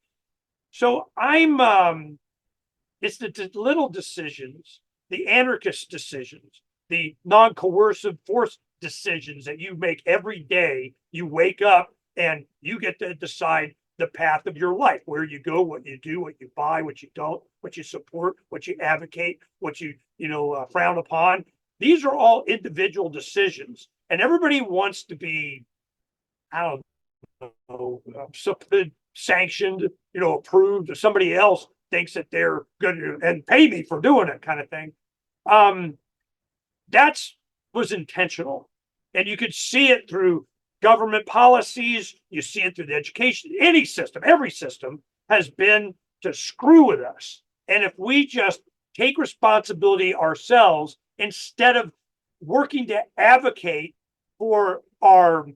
So it's the little decisions, the anarchist decisions, the non-coercive force decisions that you make every day. You wake up and you get to decide the path of your life, where you go, what you do, what you buy, what you don't, what you support, what you advocate, what you frown upon. These are all individual decisions, and everybody wants to be, I don't know, sanctioned, approved, or somebody else thinks that they're good and pay me for doing it, kind of thing. That was intentional, and you could see it through government policies. You see it through the education. Any system, every system has been to screw with us. And if we just take responsibility ourselves instead of working to advocate for our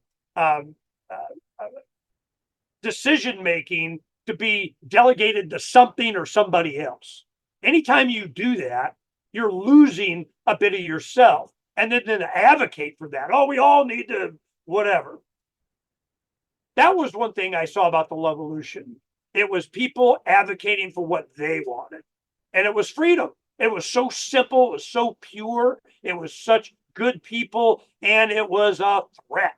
decision making to be delegated to something or somebody else. Anytime you do that, you're losing a bit of yourself. And then advocate for that. Oh, we all need to whatever. That was one thing I saw about the revolution. It was people advocating for what they wanted. And it was freedom. It was so simple. It was so pure. It was such good people. And it was a threat.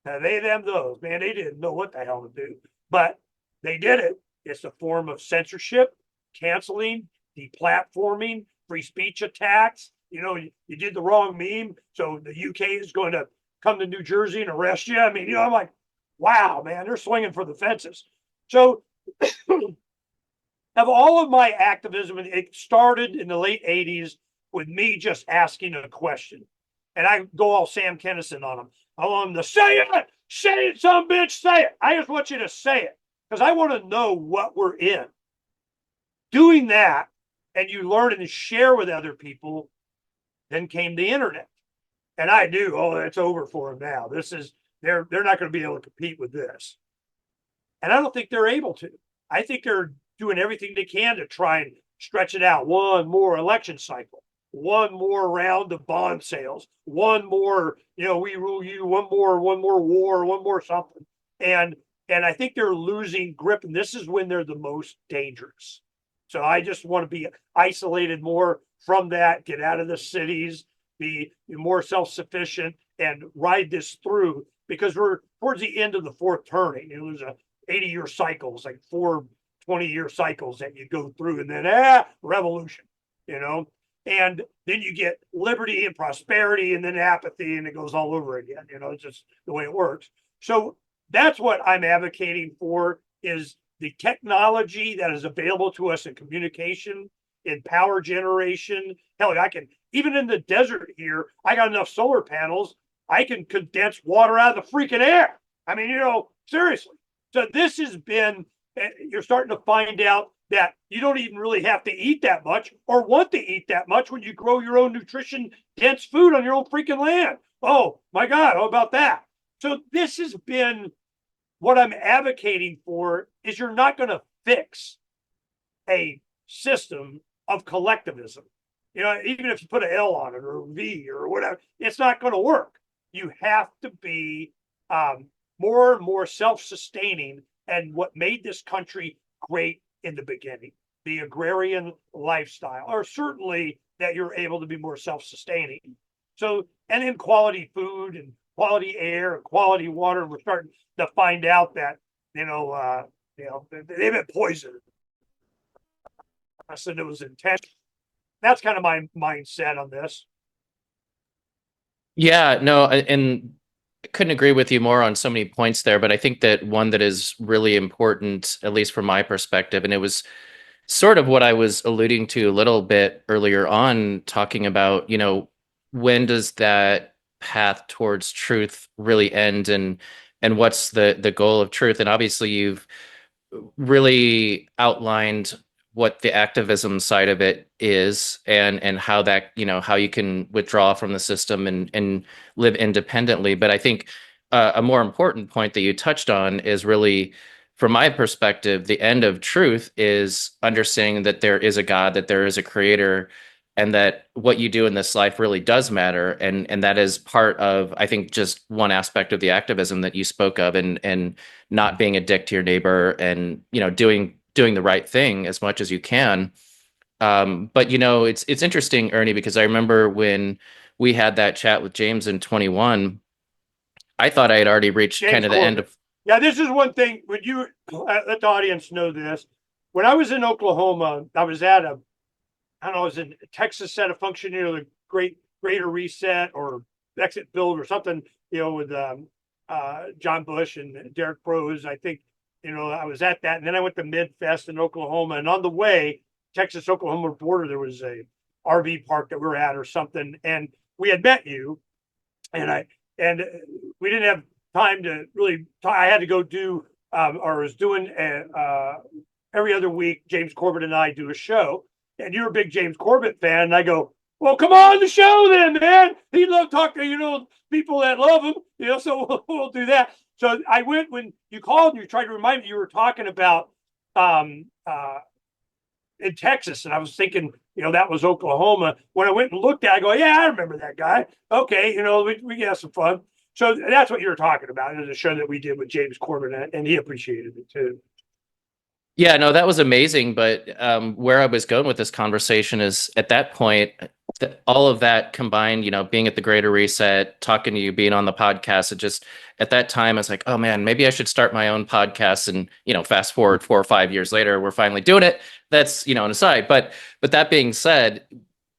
Now, they, them, those, man, they didn't know what the hell to do. But they did it. It's a form of censorship, canceling, deplatforming, free speech attacks. You did the wrong meme, so the UK is going to come to New Jersey and arrest you. I mean, I'm like, wow, man, they're swinging for the fences. So of all of my activism, it started in the late 80s with me just asking a question. And I go all Sam Kinison on them. I want them to say it, some bitch, say it. I just want you to say it because I want to know what we're in. Doing that, and you learn and share with other people, then came the internet. And I knew, it's over for them now. They're not going to be able to compete with this. And I don't think they're able to. I think they're doing everything they can to try and stretch it out. One more election cycle, one more round of bond sales, one more, we rule you, one more war, one more something. And I think they're losing grip. And this is when they're the most dangerous. So I just want to be isolated more from that, get out of the cities, be more self-sufficient, and ride this through because we're towards the end of the fourth turning. There's a 80-year cycles, like 4 20-year cycles that you go through, and then revolution, and then you get liberty and prosperity, and then apathy, and it goes all over again. It's just the way it works. So that's what I'm advocating for, is the technology that is available to us in communication, in power generation. Hell, I can, even in the desert here, I got enough solar panels, I can condense water out of the freaking air. I mean, seriously. So this has been, you're starting to find out that you don't even really have to eat that much or want to eat that much when you grow your own nutrition dense food on your own freaking land. Oh my God, how about that? So this has been what I'm advocating for, is you're not going to fix a system of collectivism. Even if you put an L on it or a V or whatever, it's not going to work. You have to be more and more self-sustaining, and what made this country great in the beginning, the agrarian lifestyle, or certainly that you're able to be more self-sustaining. So, and then quality food and quality air and quality water, we're starting to find out that, they've been poisoned. I said it was intentional. That's kind of my mindset on this. Yeah, no, and I couldn't agree with you more on so many points there, but I think that one that is really important, at least from my perspective, and it was sort of what I was alluding to a little bit earlier on, talking about, when does that path towards truth really end, and what's the goal of truth? And obviously you've really outlined what the activism side of it is, and how that, how you can withdraw from the system and live independently. But I think a more important point that you touched on is really, from my perspective, the end of truth is understanding that there is a God, that there is a creator, and that what you do in this life really does matter. And that is part of, I think, just one aspect of the activism that you spoke of, and not being a dick to your neighbor, and doing the right thing as much as you can. But it's interesting, Ernie, because I remember when we had that chat with James in 21, I thought I had already reached James kind of the end Corbett. of. Yeah, this is one thing. When you let the audience know this, when I was in Oklahoma, I was at I don't know, I was in Texas at a function, the Greater Reset or Exit Build or something, with John Bush and Derek Prose. I think, I was at that, and then I went to Midfest in Oklahoma, and on the way, Texas-Oklahoma border, there was a RV park that we were at or something, and we had met you, and we didn't have time to really talk. I had to go do, or was doing every other week, James Corbett and I do a show, and you're a big James Corbett fan, and I go, well, come on the show then, man. He'd love talking to, people that love him, so we'll do that. So I went, when you called and you tried to remind me, you were talking about in Texas, and I was thinking, that was Oklahoma. When I went and looked at it, I go, yeah, I remember that guy. Okay, we can have some fun. So that's what you were talking about. It was a show that we did with James Corbett, and he appreciated it too. Yeah, no, that was amazing. But where I was going with this conversation is, at that point, all of that combined, being at the Greater Reset, talking to you, being on the podcast, it just, at that time, I was like, oh man, maybe I should start my own podcast. And, fast forward 4 or 5 years later, we're finally doing it. That's, an aside. But that being said,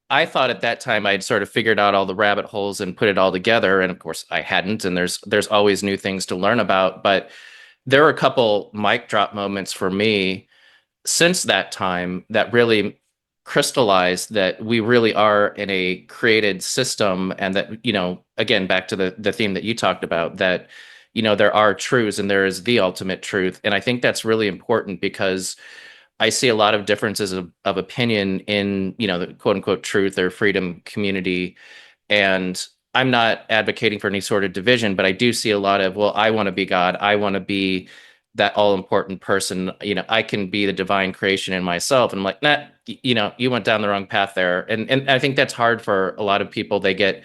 I thought at that time I'd sort of figured out all the rabbit holes and put it all together. And of course I hadn't. And there's always new things to learn about. But there were a couple mic drop moments for me since that time that really crystallized that we really are in a created system, and that, again, back to the theme that you talked about, that, there are truths and there is the ultimate truth. And I think that's really important, because I see a lot of differences of opinion in, the quote unquote truth or freedom community. And I'm not advocating for any sort of division, but I do see a lot of, well, I want to be God. I want to be that all important person. I can be the divine creation in myself. And I'm like, nah, you went down the wrong path there. And I think that's hard for a lot of people. They get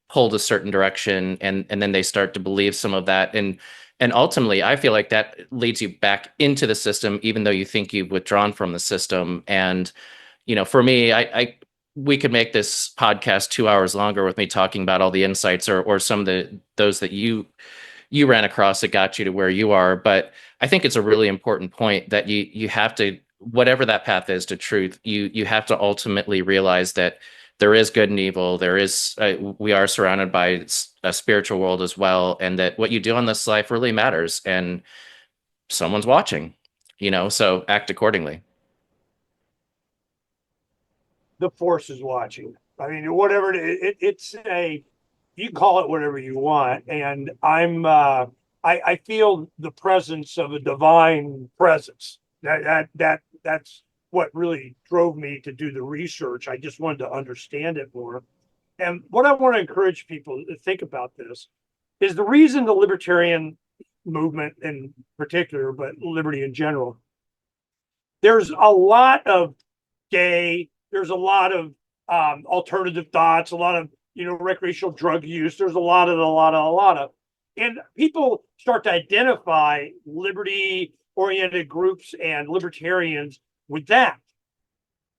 pulled a certain direction, and then they start to believe some of that. And ultimately, I feel like that leads you back into the system, even though you think you've withdrawn from the system. And, for me, we could make this podcast 2 hours longer with me talking about all the insights, or some of those that you ran across that got you to where you are. But I think it's a really important point that you have to, whatever that path is to truth, you have to ultimately realize that there is good and evil. There is, we are surrounded by a spiritual world as well, and that what you do on this life really matters, and someone's watching, so act accordingly. The force is watching. I mean, whatever it's you can call it whatever you want. And I feel the presence of a divine presence. That's what really drove me to do the research. I just wanted to understand it more. And what I want to encourage people to think about this is the reason the libertarian movement in particular, but liberty in general, there's a lot of gay, there's a lot of alternative thoughts, a lot of recreational drug use. There's a lot of. And people start to identify liberty-oriented groups and libertarians with that.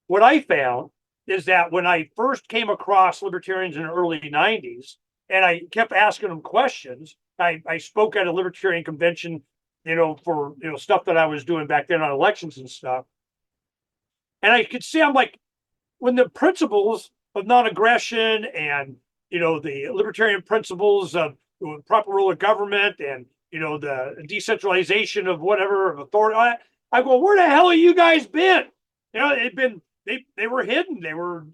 What I found is that when I first came across libertarians in the early 90s, and I kept asking them questions, I spoke at a libertarian convention, for stuff that I was doing back then on elections and stuff. And I could see, I'm like, when the principles of non-aggression and the libertarian principles of the proper rule of government and the decentralization of whatever of authority, I go, where the hell have you guys been? It'd been they were hidden, they were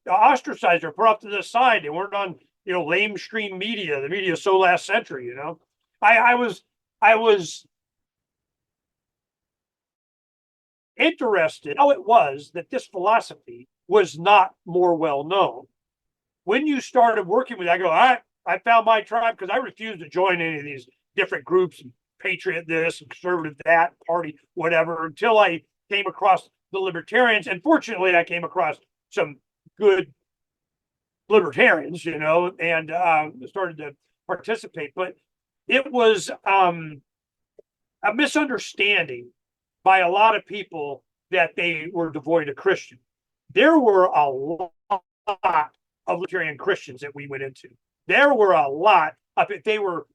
ostracized or put off to the side. They weren't on lamestream media, the media so last century. I was interested how it was that this philosophy was not more well known. When you started working with it, I go, I found my tribe, because I refused to join any of these different groups, and patriot this and conservative that, party whatever, until I came across the libertarians. And fortunately, I came across some good libertarians, and started to participate. But it was a misunderstanding by a lot of people that they were devoid of Christian. There were a lot of libertarian Christians that we went into. There were a lot of it. They were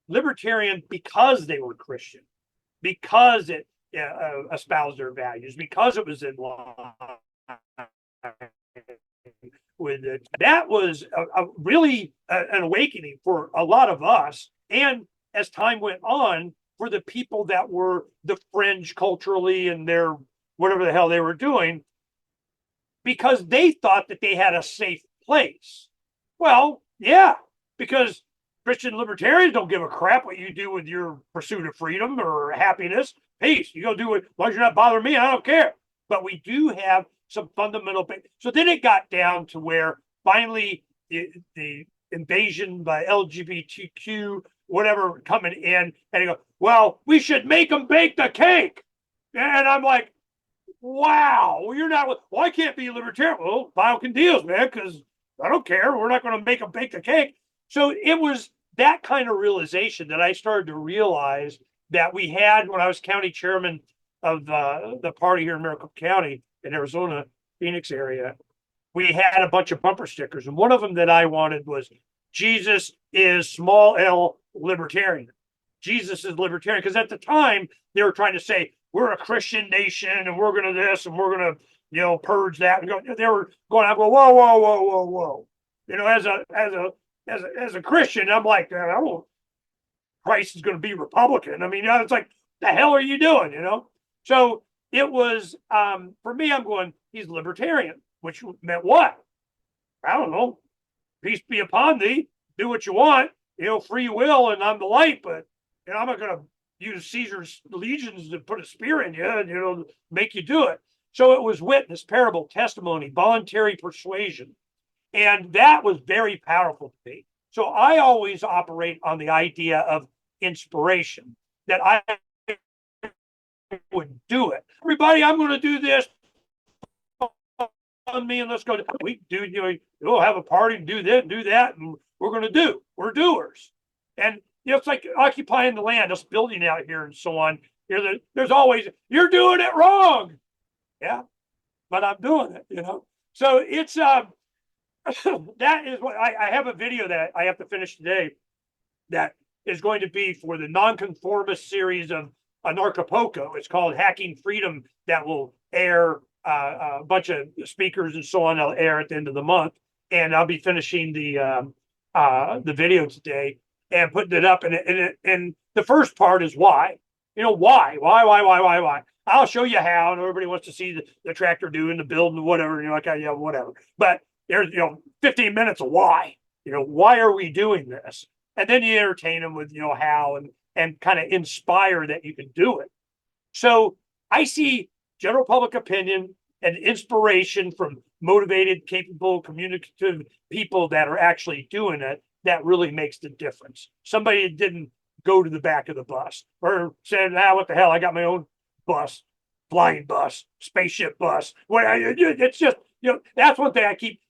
libertarian because they were Christian, because it espoused their values, because it was in line with it. That was a really an awakening for a lot of us. And as time went on, for the people that were the fringe culturally and their whatever the hell they were doing, because they thought that they had a safe place. Well, yeah, because Christian libertarians don't give a crap what you do with your pursuit of freedom or happiness. Peace. You go do it. As long as you're not bothering me, I don't care. But we do have some fundamental. So then it got down to where finally the invasion by LGBTQ, whatever, coming in, and they go, well, we should make them bake the cake. And I'm like, wow, well, you're not, well, I can't be a libertarian. Well, file con deals, man, because I don't care. We're not going to make them bake the cake. So it was that kind of realization that I started to realize that we had when I was county chairman of the party here in Maricopa County in Arizona, Phoenix area. We had a bunch of bumper stickers, and one of them that I wanted was Jesus is small L libertarian. Jesus is libertarian, because at the time they were trying to say we're a Christian nation and we're going to this and we're going to purge that, and they were going out, go whoa. As a Christian, I'm like, I don't. Christ is going to be Republican. I mean, it's like, the hell are you doing? So it was for me. I'm going, he's libertarian, which meant what? I don't know. Peace be upon thee. Do what you want. Free will, and I'm the light. But I'm not going to use Caesar's legions to put a spear in you and make you do it. So it was witness, parable, testimony, voluntary persuasion, and that was very powerful to me. So I always operate on the idea of inspiration, that I would do it. Everybody, I'm going to do this on me, and let's go. We do, we'll have a party and do this, do that, and we're doers. And it's like occupying the land, us building out here and so on. There's always, you're doing it wrong. Yeah, but I'm doing it, So it's that is what I have a video that I have to finish today that is going to be for the nonconformist series of Anarchapulco. It's called Hacking Freedom, that will air a bunch of speakers and so on. I'll air at the end of the month, and I'll be finishing the video today and putting it up. And the first part is why. Why? I'll show you how, and everybody wants to see the tractor doing the build and whatever. Yeah, whatever. But there's 15 minutes of why. Why are we doing this? And then you entertain them with how, and kind of inspire that you can do it. So I see general public opinion and inspiration from motivated, capable, communicative people that are actually doing it. That really makes the difference. Somebody didn't go to the back of the bus or said, what the hell? I got my own bus, flying bus, spaceship bus. It's just, that's one thing I keep,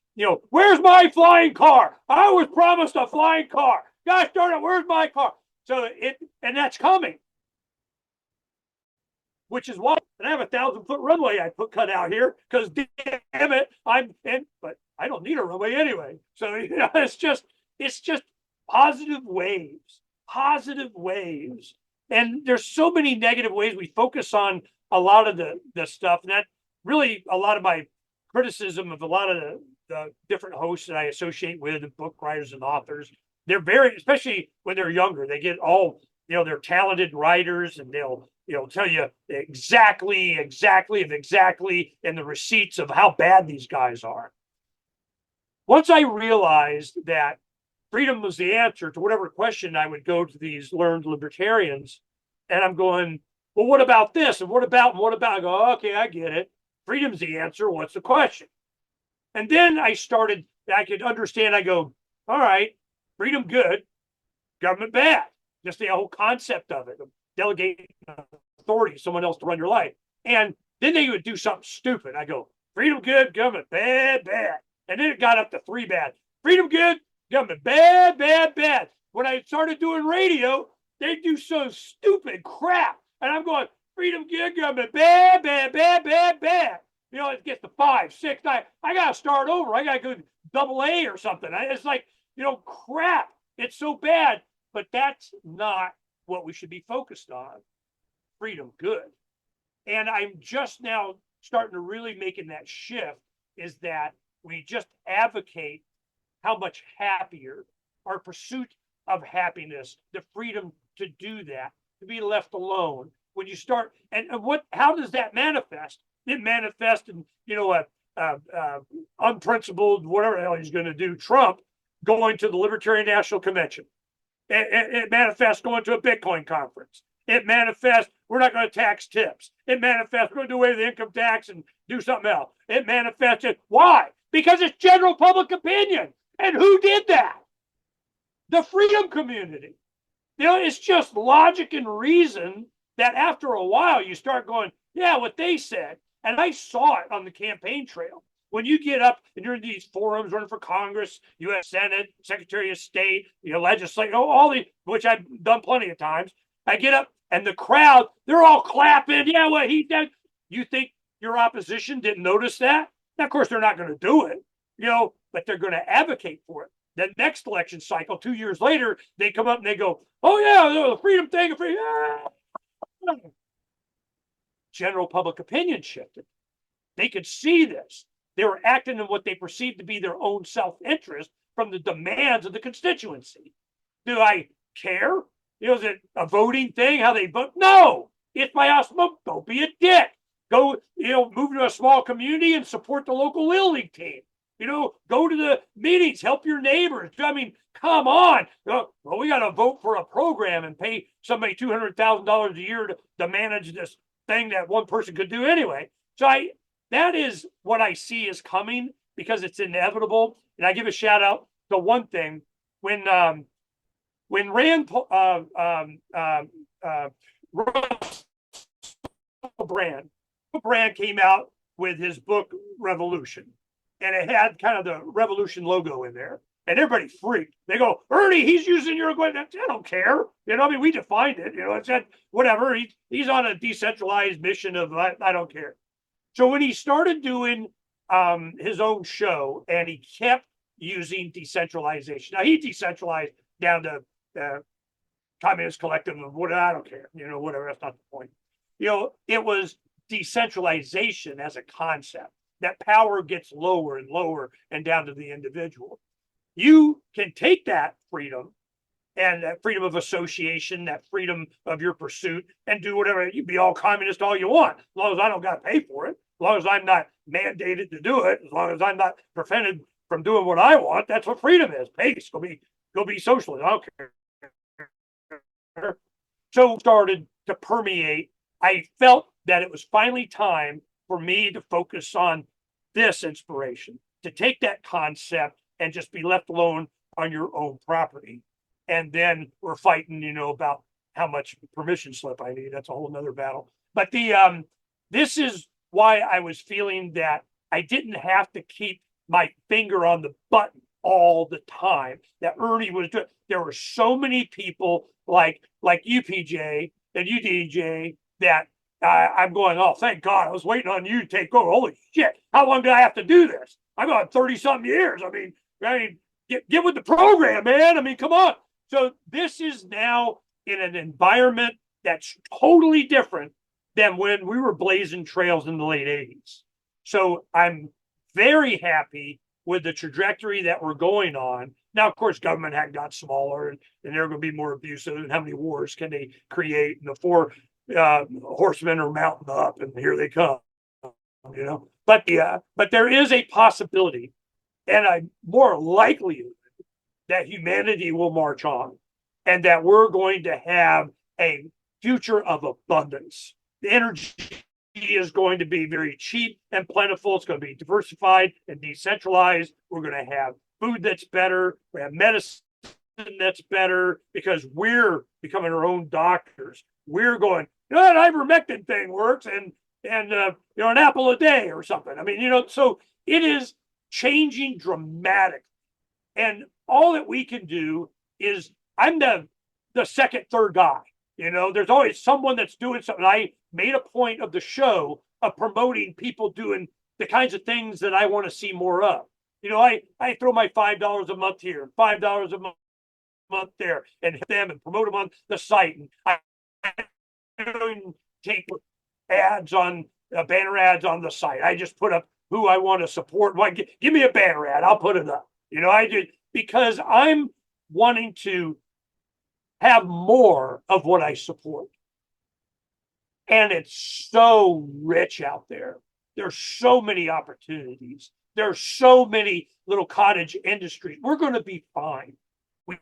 where's my flying car? I was promised a flying car. Gosh darn it, where's my car? So and that's coming. Which is why, and I have a 1,000-foot runway I cut out here because damn it, but I don't need a runway anyway. So it's just positive waves, and there's so many negative ways we focus on a lot of the stuff, and that really a lot of my criticism of a lot of the different hosts that I associate with, and book writers and authors. They're very, especially when they're younger, they get all they're talented writers, and they'll tell you exactly, and the receipts of how bad these guys are. Once I realized that freedom was the answer to whatever question, I would go to these learned libertarians, and I'm going, well, what about this? And what about? I go, okay, I get it. Freedom's the answer. What's the question? And then I could understand. I go, all right, freedom good, government bad. Just the whole concept of it, of delegating authority to someone else to run your life. And then they would do something stupid. I go, freedom good, government bad. And then it got up to 3 bad. Freedom good, government bad. When I started doing radio, they do so stupid crap. And I'm going, freedom good, government bad. It gets to 5, 6, 9. I got to start over. I got to go AA or something. It's like, crap. It's so bad. But that's not what we should be focused on. Freedom good. And I'm just now starting to really making that shift, is that we just advocate how much happier, our pursuit of happiness, the freedom to do that, to be left alone. When you start, and how does that manifest? It manifests in, unprincipled, whatever the hell he's going to do, Trump going to the Libertarian National Convention. It manifests going to a Bitcoin conference. It manifests, we're not going to tax tips. It manifests, we're going to do away with the income tax and do something else. It manifests, why? Because it's general public opinion. And who did that? The freedom community. It's just logic and reason that after a while you start going, yeah, what they said. And I saw it on the campaign trail. When you get up and you're in these forums running for Congress, U.S. Senate, Secretary of State, legislature, all these, which I've done plenty of times, I get up and the crowd, they're all clapping. Yeah, what he did. You think your opposition didn't notice that? Now, of course, they're not going to do it, but they're going to advocate for it. The next election cycle, 2 years later, they come up and they go, oh, yeah, the freedom thing. Yeah. General public opinion shifted. They could see this. They were acting in what they perceived to be their own self-interest from the demands of the constituency. Do I care? Is it a voting thing, how they vote? No, it's by osmosis. Don't be a dick. Go, move to a small community and support the local Little League team. Go to the meetings, help your neighbors. I mean, come on. Well, we got to vote for a program and pay somebody $200,000 a year to manage this thing that one person could do anyway. So that is what I see is coming, because it's inevitable. And I give a shout out to one thing. When Brand came out with his book Revolution, and it had kind of the Revolution logo in there, and everybody freaked. They go, Ernie, he's using your equipment. I don't care. We defined it. It said whatever. He's on a decentralized mission of I don't care. So when he started doing his own show, and he kept using decentralization. Now he decentralized down to communist collective of what, I don't care, whatever. That's not the point. It was decentralization as a concept. That power gets lower and lower and down to the individual. You can take that freedom and that freedom of association, that freedom of your pursuit, and do whatever. You be all communist all you want, as long as I don't got to pay for it, as long as I'm not mandated to do it, as long as I'm not prevented from doing what I want. That's what freedom is. Peace. Go be socialist. I don't care. So started to permeate. I felt that it was finally time for me to focus on this inspiration, to take that concept and just be left alone on your own property. And then we're fighting, about how much permission slip I need. That's a whole nother battle. But this is why I was feeling that I didn't have to keep my finger on the button all the time that Ernie was doing. There were so many people like you, PJ, and you, DJ, that I'm going, oh, thank God, I was waiting on you to take over. Holy shit, how long did I have to do this? I've got 30-something years. I mean, get with the program, man. I mean, come on. So this is now in an environment that's totally different than when we were blazing trails in the late 80s. So I'm very happy with the trajectory that we're going on. Now, of course, government had got smaller and they're going to be more abusive. And how many wars can they create? And the four horsemen are mounting up, and here they come. You know, but there is a possibility and a more likelihood that humanity will march on, and that we're going to have a future of abundance. The energy is going to be very cheap and plentiful. It's going to be diversified and decentralized. We're going to have food that's better. We have medicine that's better because we're becoming our own doctors. We're going, that ivermectin thing works, and an apple a day or something. I mean, so it is changing dramatically. And all that we can do is, I'm the second, third guy. There's always someone that's doing something. I made a point of the show of promoting people doing the kinds of things that I want to see more of. I throw my $5 a month here, $5 a month there, and hit them and promote them on the site. And I take ads on banner ads on the site. I just put up who I want to support. Give me a banner ad, I'll put it up. I did, because I'm wanting to have more of what I support. And it's so rich out there. There's so many opportunities. There's so many little cottage industries. We're going to be fine. We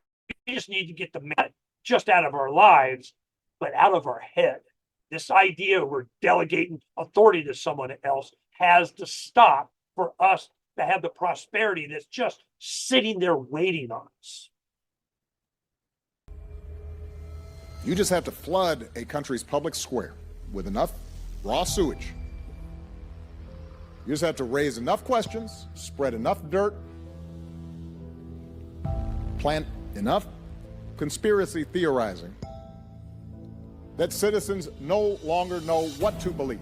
just need to get the mess just out of our lives, but out of our head. This idea we're delegating authority to someone else has to stop for us to have the prosperity that's just sitting there waiting on us. You just have to flood a country's public square with enough raw sewage. You just have to raise enough questions, spread enough dirt, plant enough conspiracy theorizing that citizens no longer know what to believe.